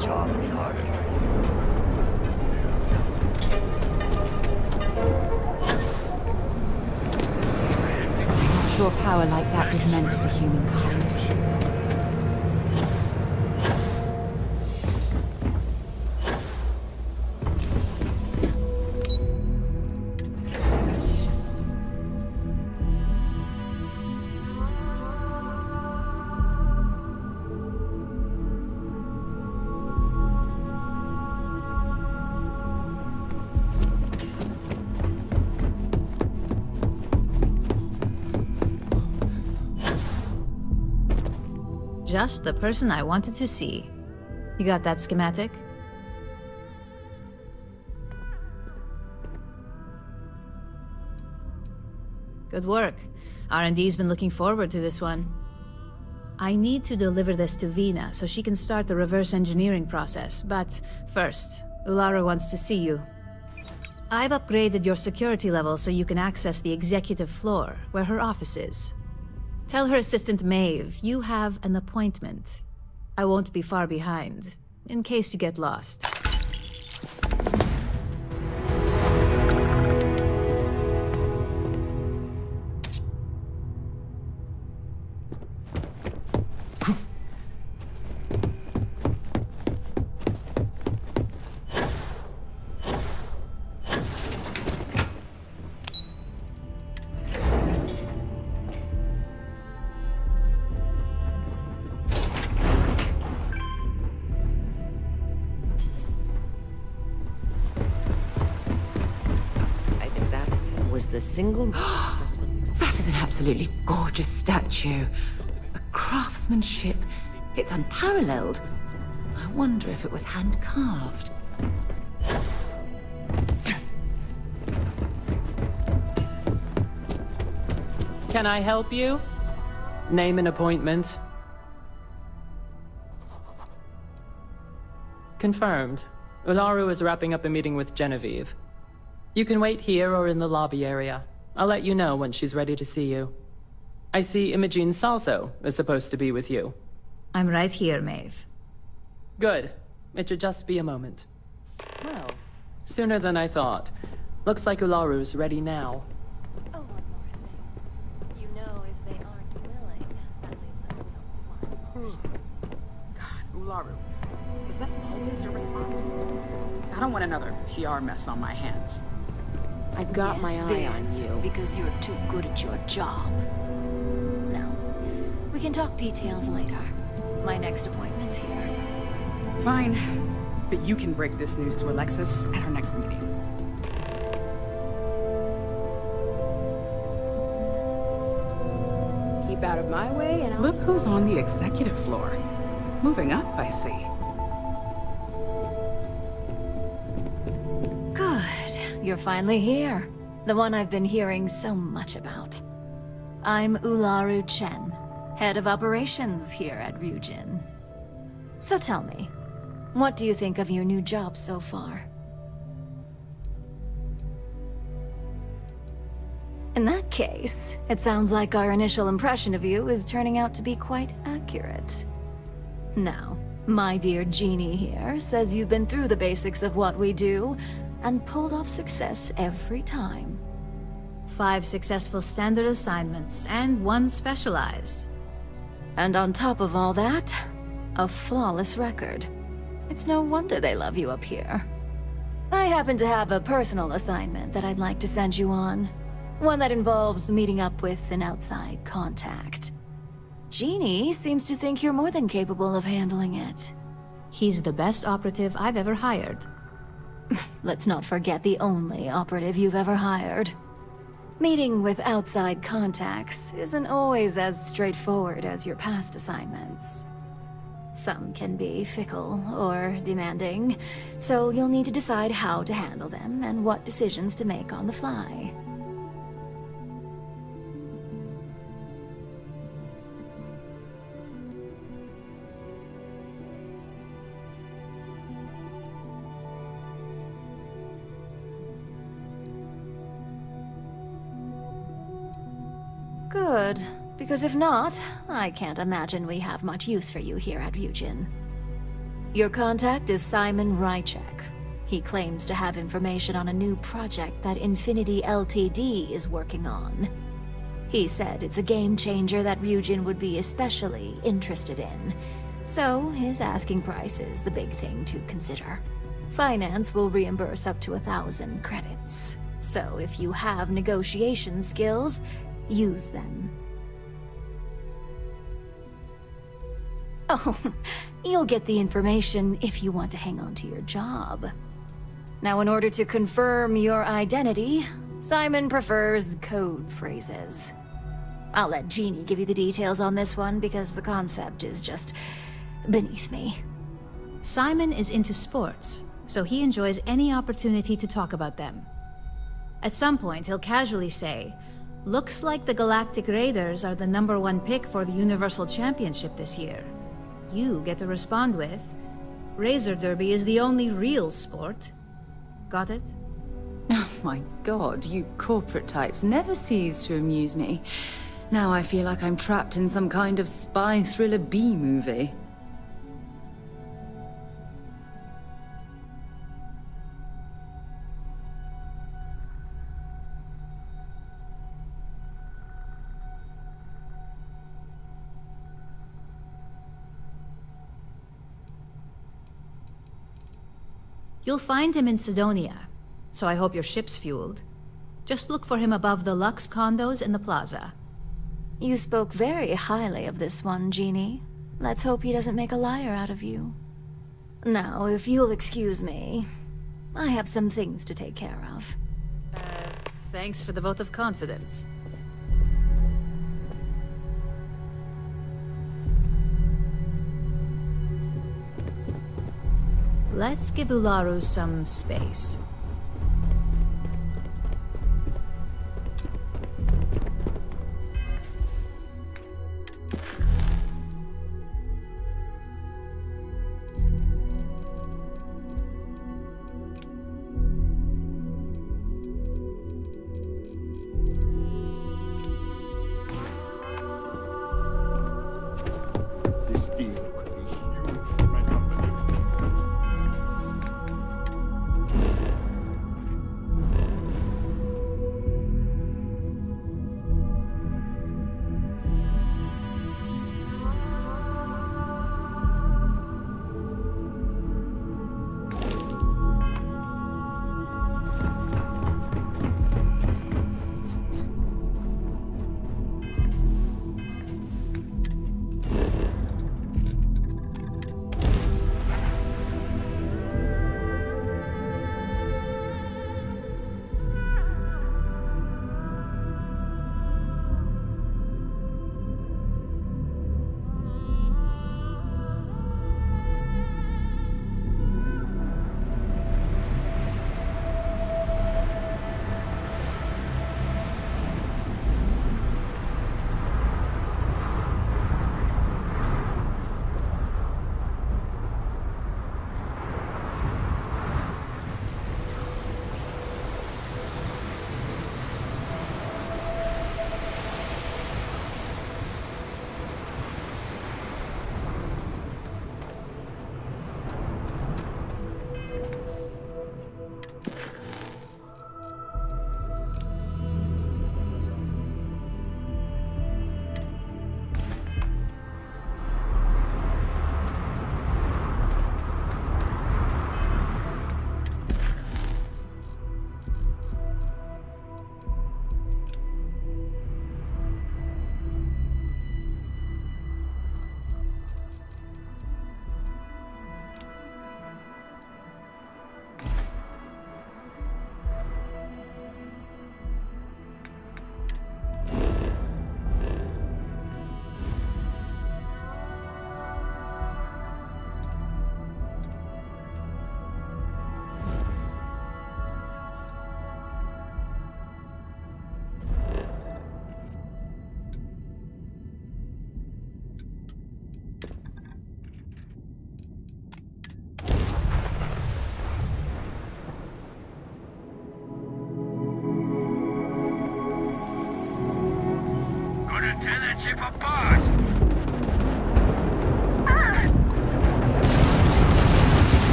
job any harder. I'm sure power like that was meant for humankind. Just the person I wanted to see. You got that schematic? Good work. R&D's been looking forward to this one. I need to deliver this to Vina so she can start the reverse engineering process, but first, Ulara wants to see you. I've upgraded your security level so you can access the executive floor, where her office is. Tell her assistant Maeve you have an appointment. I won't be far behind, in case you get lost. The single That is an absolutely gorgeous statue. The craftsmanship, it's unparalleled. I wonder if it was hand-carved. Can I help you? Name an appointment. Confirmed. Ularu is wrapping up a meeting with Genevieve. You can wait here or in the lobby area. I'll let you know when she's ready to see you. I see Imogene Salso is supposed to be with you. I'm right here, Maeve. Good. It should just be a moment. Well, sooner than I thought. Looks like Ularu's ready now. Oh, one more thing. You know, if they aren't willing, that leaves us with one option. God, Ularu. Is that always your response? I don't want another PR mess on my hands. I've got my eye on you. Because you're too good at your job. No. We can talk details later. My next appointment's here. Fine. But you can break this news to Alexis at our next meeting. Keep out of my way and I'll... Look who's on the executive floor. Moving up, I see. You're finally here. The one I've been hearing so much about. I'm Ularu Chen, head of operations here at Ryujin. So tell me, what do you think of your new job so far? In that case, it sounds like our initial impression of you is turning out to be quite accurate. Now, my dear Jeannie here says you've been through the basics of what we do, and pulled off success every time. 5 successful standard assignments, and 1 specialized. And on top of all that, a flawless record. It's no wonder they love you up here. I happen to have a personal assignment that I'd like to send you on. One that involves meeting up with an outside contact. Jeannie seems to think you're more than capable of handling it. He's the best operative I've ever hired. Let's not forget the only operative you've ever hired. Meeting with outside contacts isn't always as straightforward as your past assignments. Some can be fickle or demanding, so you'll need to decide how to handle them and what decisions to make on the fly. Good, because if not, I can't imagine we have much use for you here at Ryujin. Your contact is Simon Rychek. He claims to have information on a new project that Infinity Ltd is working on. He said it's a game changer that Ryujin would be especially interested in. So his asking price is the big thing to consider. Finance will reimburse up to 1,000 credits. So if you have negotiation skills, use them. Oh, you'll get the information if you want to hang on to your job. Now, in order to confirm your identity, Simon prefers code phrases. I'll let Jeannie give you the details on this one because the concept is just beneath me. Simon is into sports, so he enjoys any opportunity to talk about them. At some point, he'll casually say, "Looks like the Galactic Raiders are the #1 pick for the Universal Championship this year." You get to respond with, "Razor Derby is the only real sport." Got it? Oh my god, you corporate types never cease to amuse me. Now I feel like I'm trapped in some kind of spy thriller B-movie. You'll find him in Sidonia, so I hope your ship's fueled. Just look for him above the Lux condos in the plaza. You spoke very highly of this one, Jeannie. Let's hope he doesn't make a liar out of you. Now, if you'll excuse me, I have some things to take care of. Thanks for the vote of confidence. Let's give Ularu some space. This deal could be huge for my company.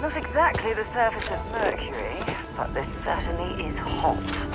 Not exactly the surface of Mercury, but this certainly is hot.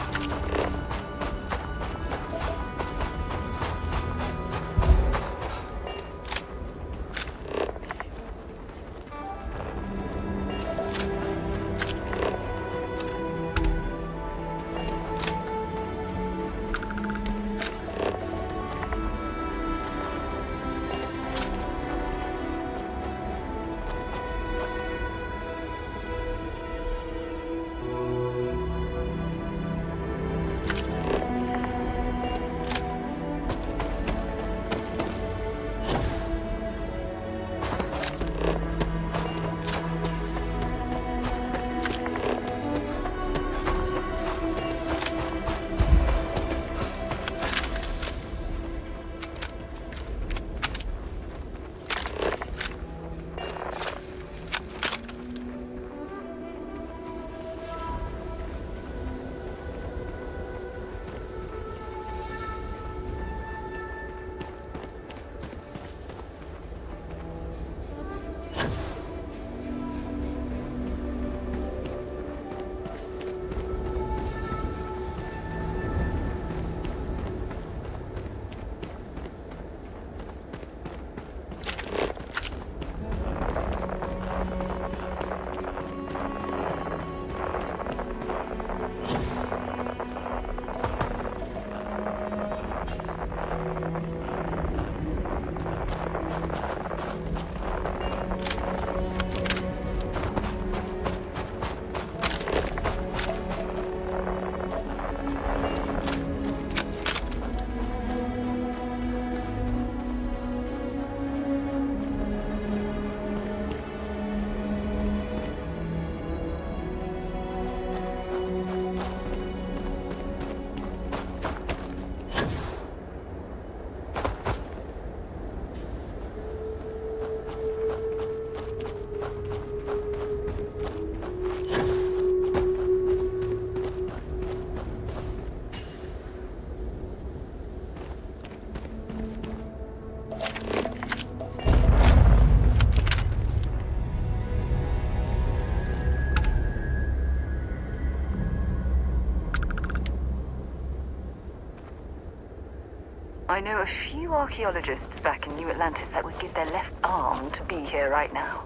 I know a few archaeologists back in New Atlantis that would give their left arm to be here right now.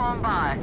on by.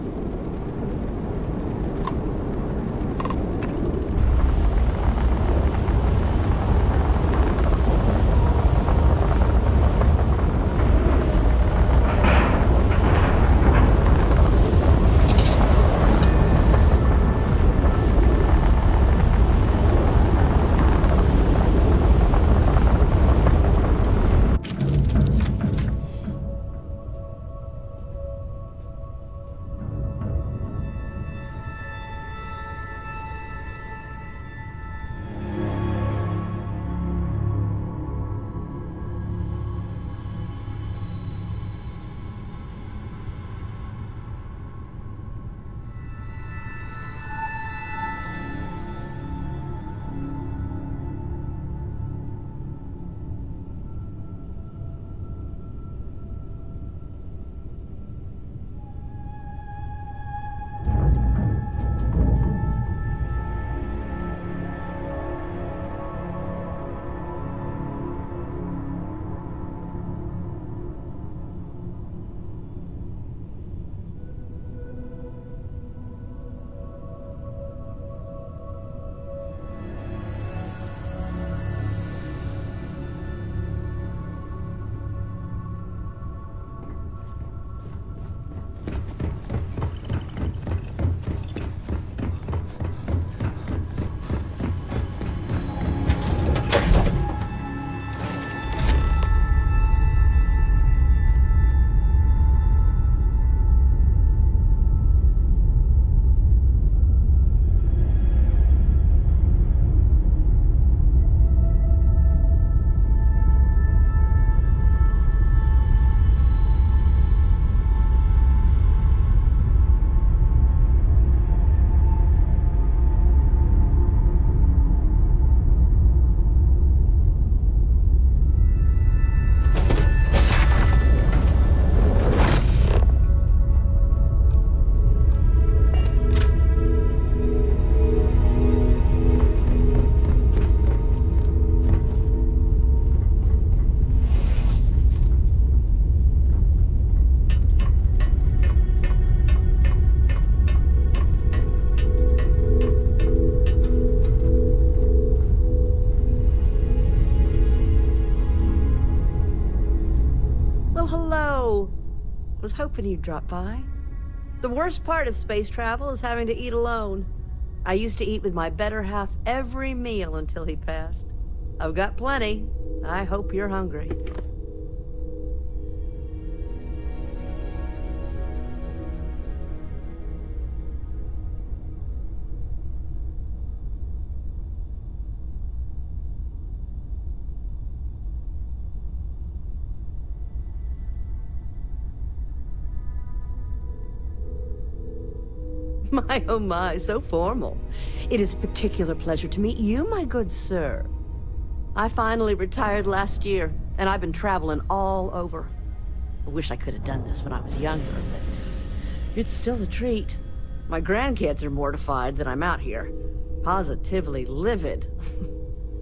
Was hoping you'd drop by. The worst part of space travel is having to eat alone. I used to eat with my better half every meal until he passed. I've got plenty. I hope you're hungry. My, oh my, so formal. It is a particular pleasure to meet you, my good sir. I finally retired last year, and I've been traveling all over. I wish I could have done this when I was younger, but it's still a treat. My grandkids are mortified that I'm out here. Positively livid.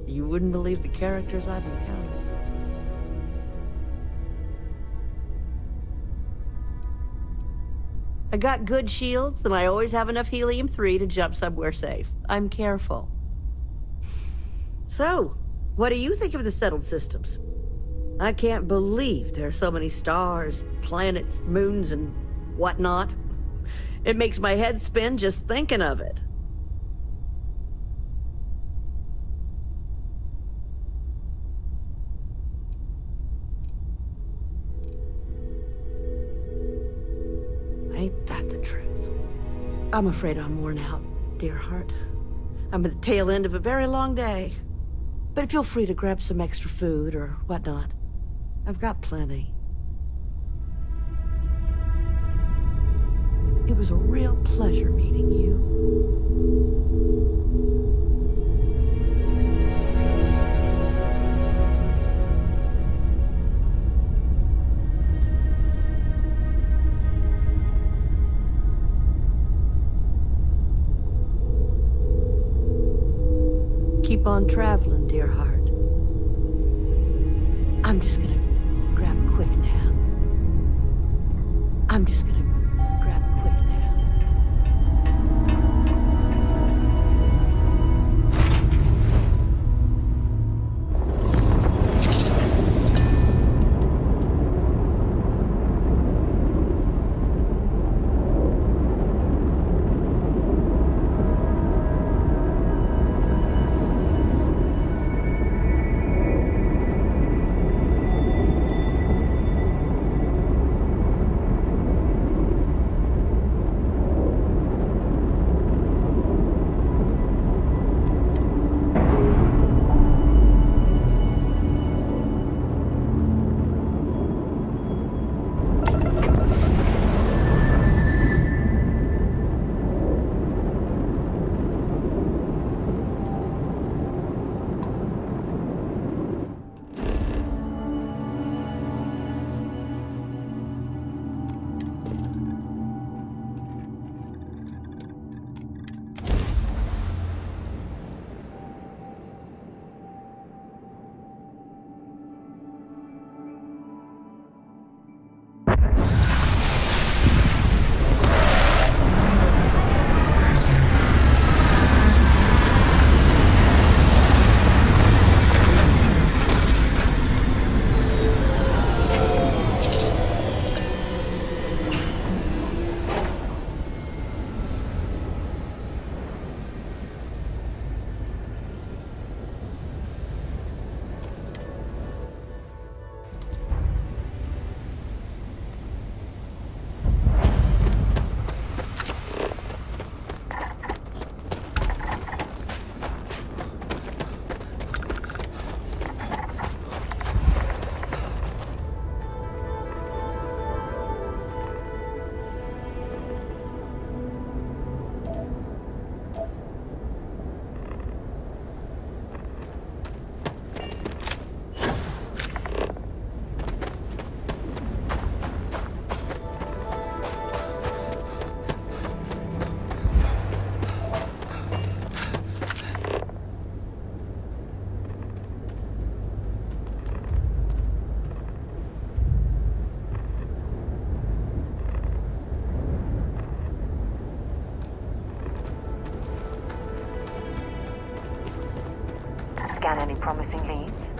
You wouldn't believe the characters I've encountered. I got good shields, and I always have enough helium-3 to jump somewhere safe. I'm careful. So, what do you think of the settled systems? I can't believe there are so many stars, planets, moons, and whatnot. It makes my head spin just thinking of it. Ain't that the truth? I'm afraid I'm worn out, dear heart. I'm at the tail end of a very long day. But feel free to grab some extra food or whatnot. I've got plenty. It was a real pleasure meeting you. Keep on traveling, dear heart. I'm just gonna grab a quick nap. I'm just gonna grab a quick Scan any promising leads?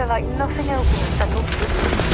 They're like nothing else in the settled system.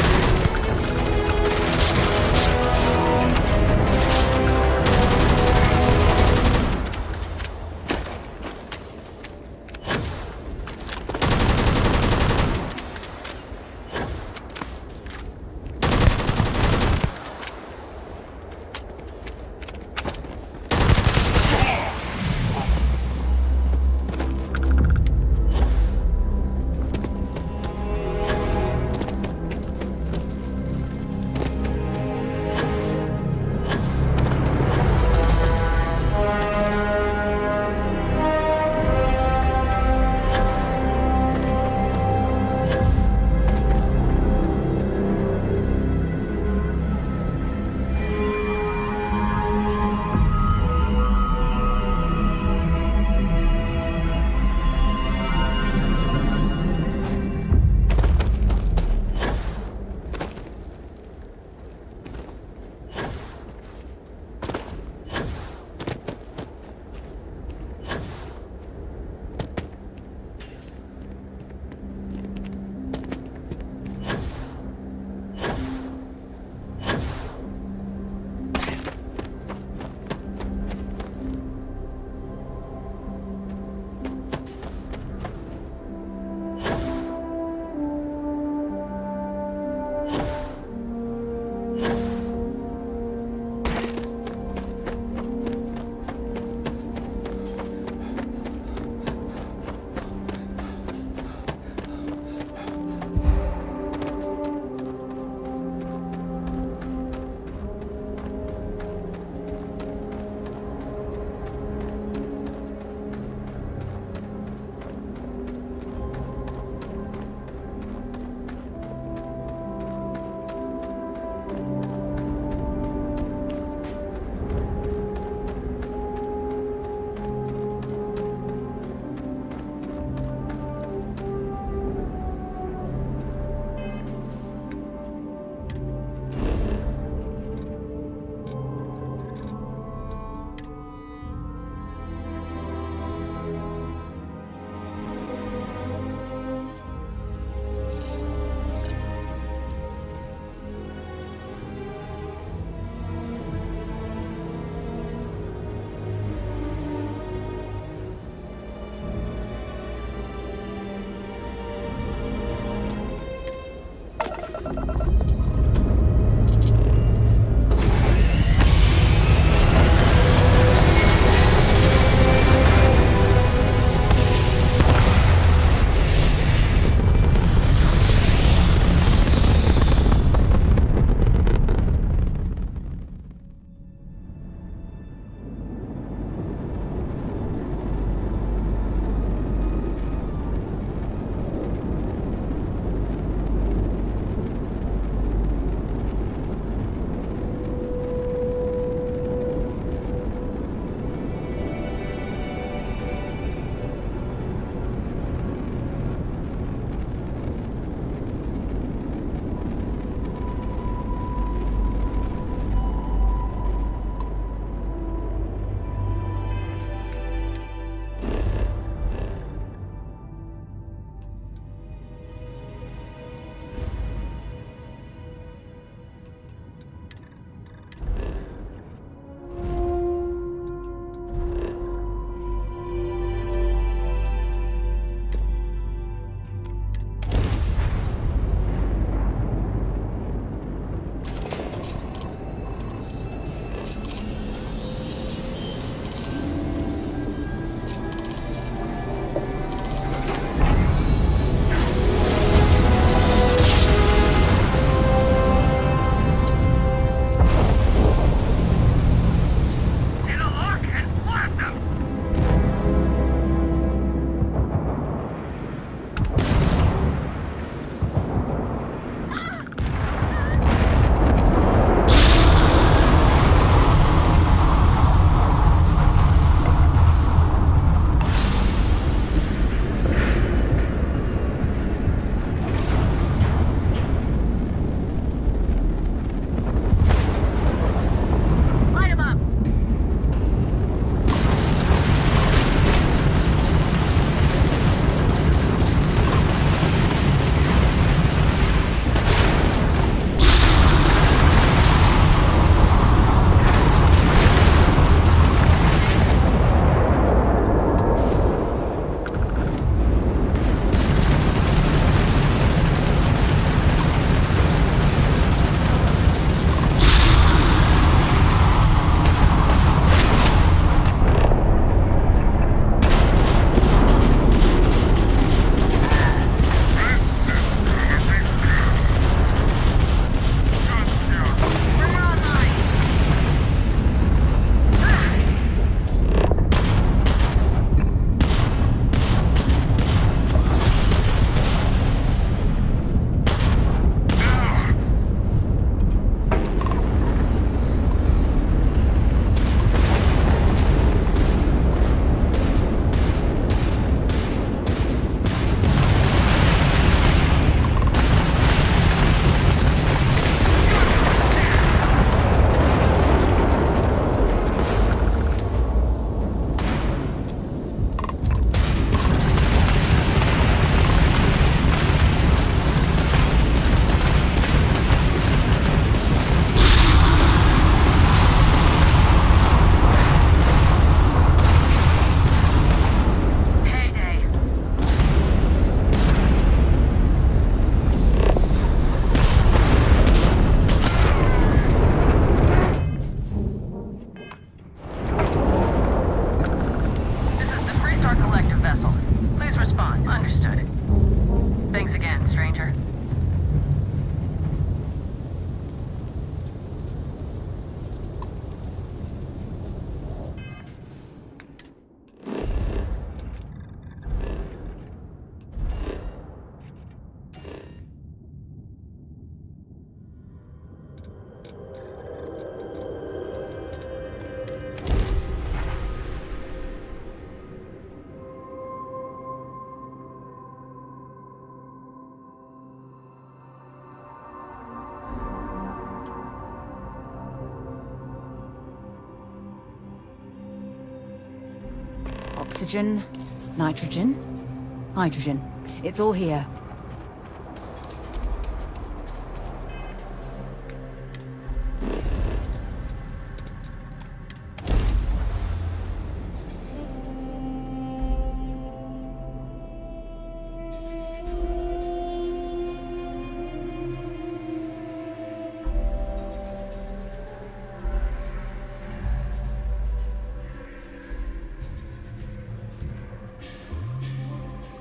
Oxygen, nitrogen, hydrogen. It's all here.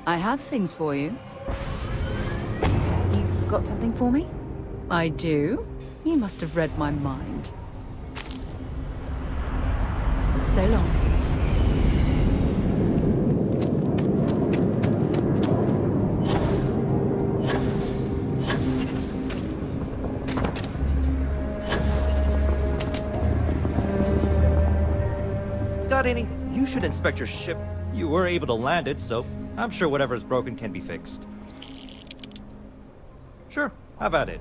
I have things for you. You've got something for me? I do? You must have read my mind. So long. Got anything? You should inspect your ship. You were able to land it, so I'm sure whatever's broken can be fixed. Sure, have at it.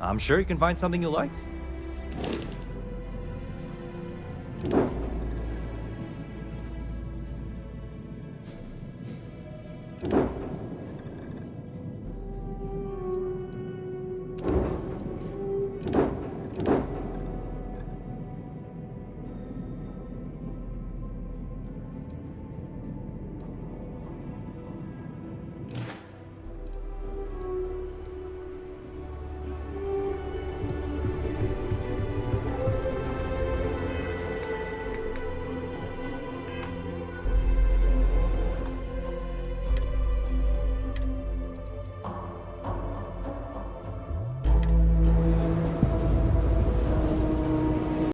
I'm sure you can find something you like.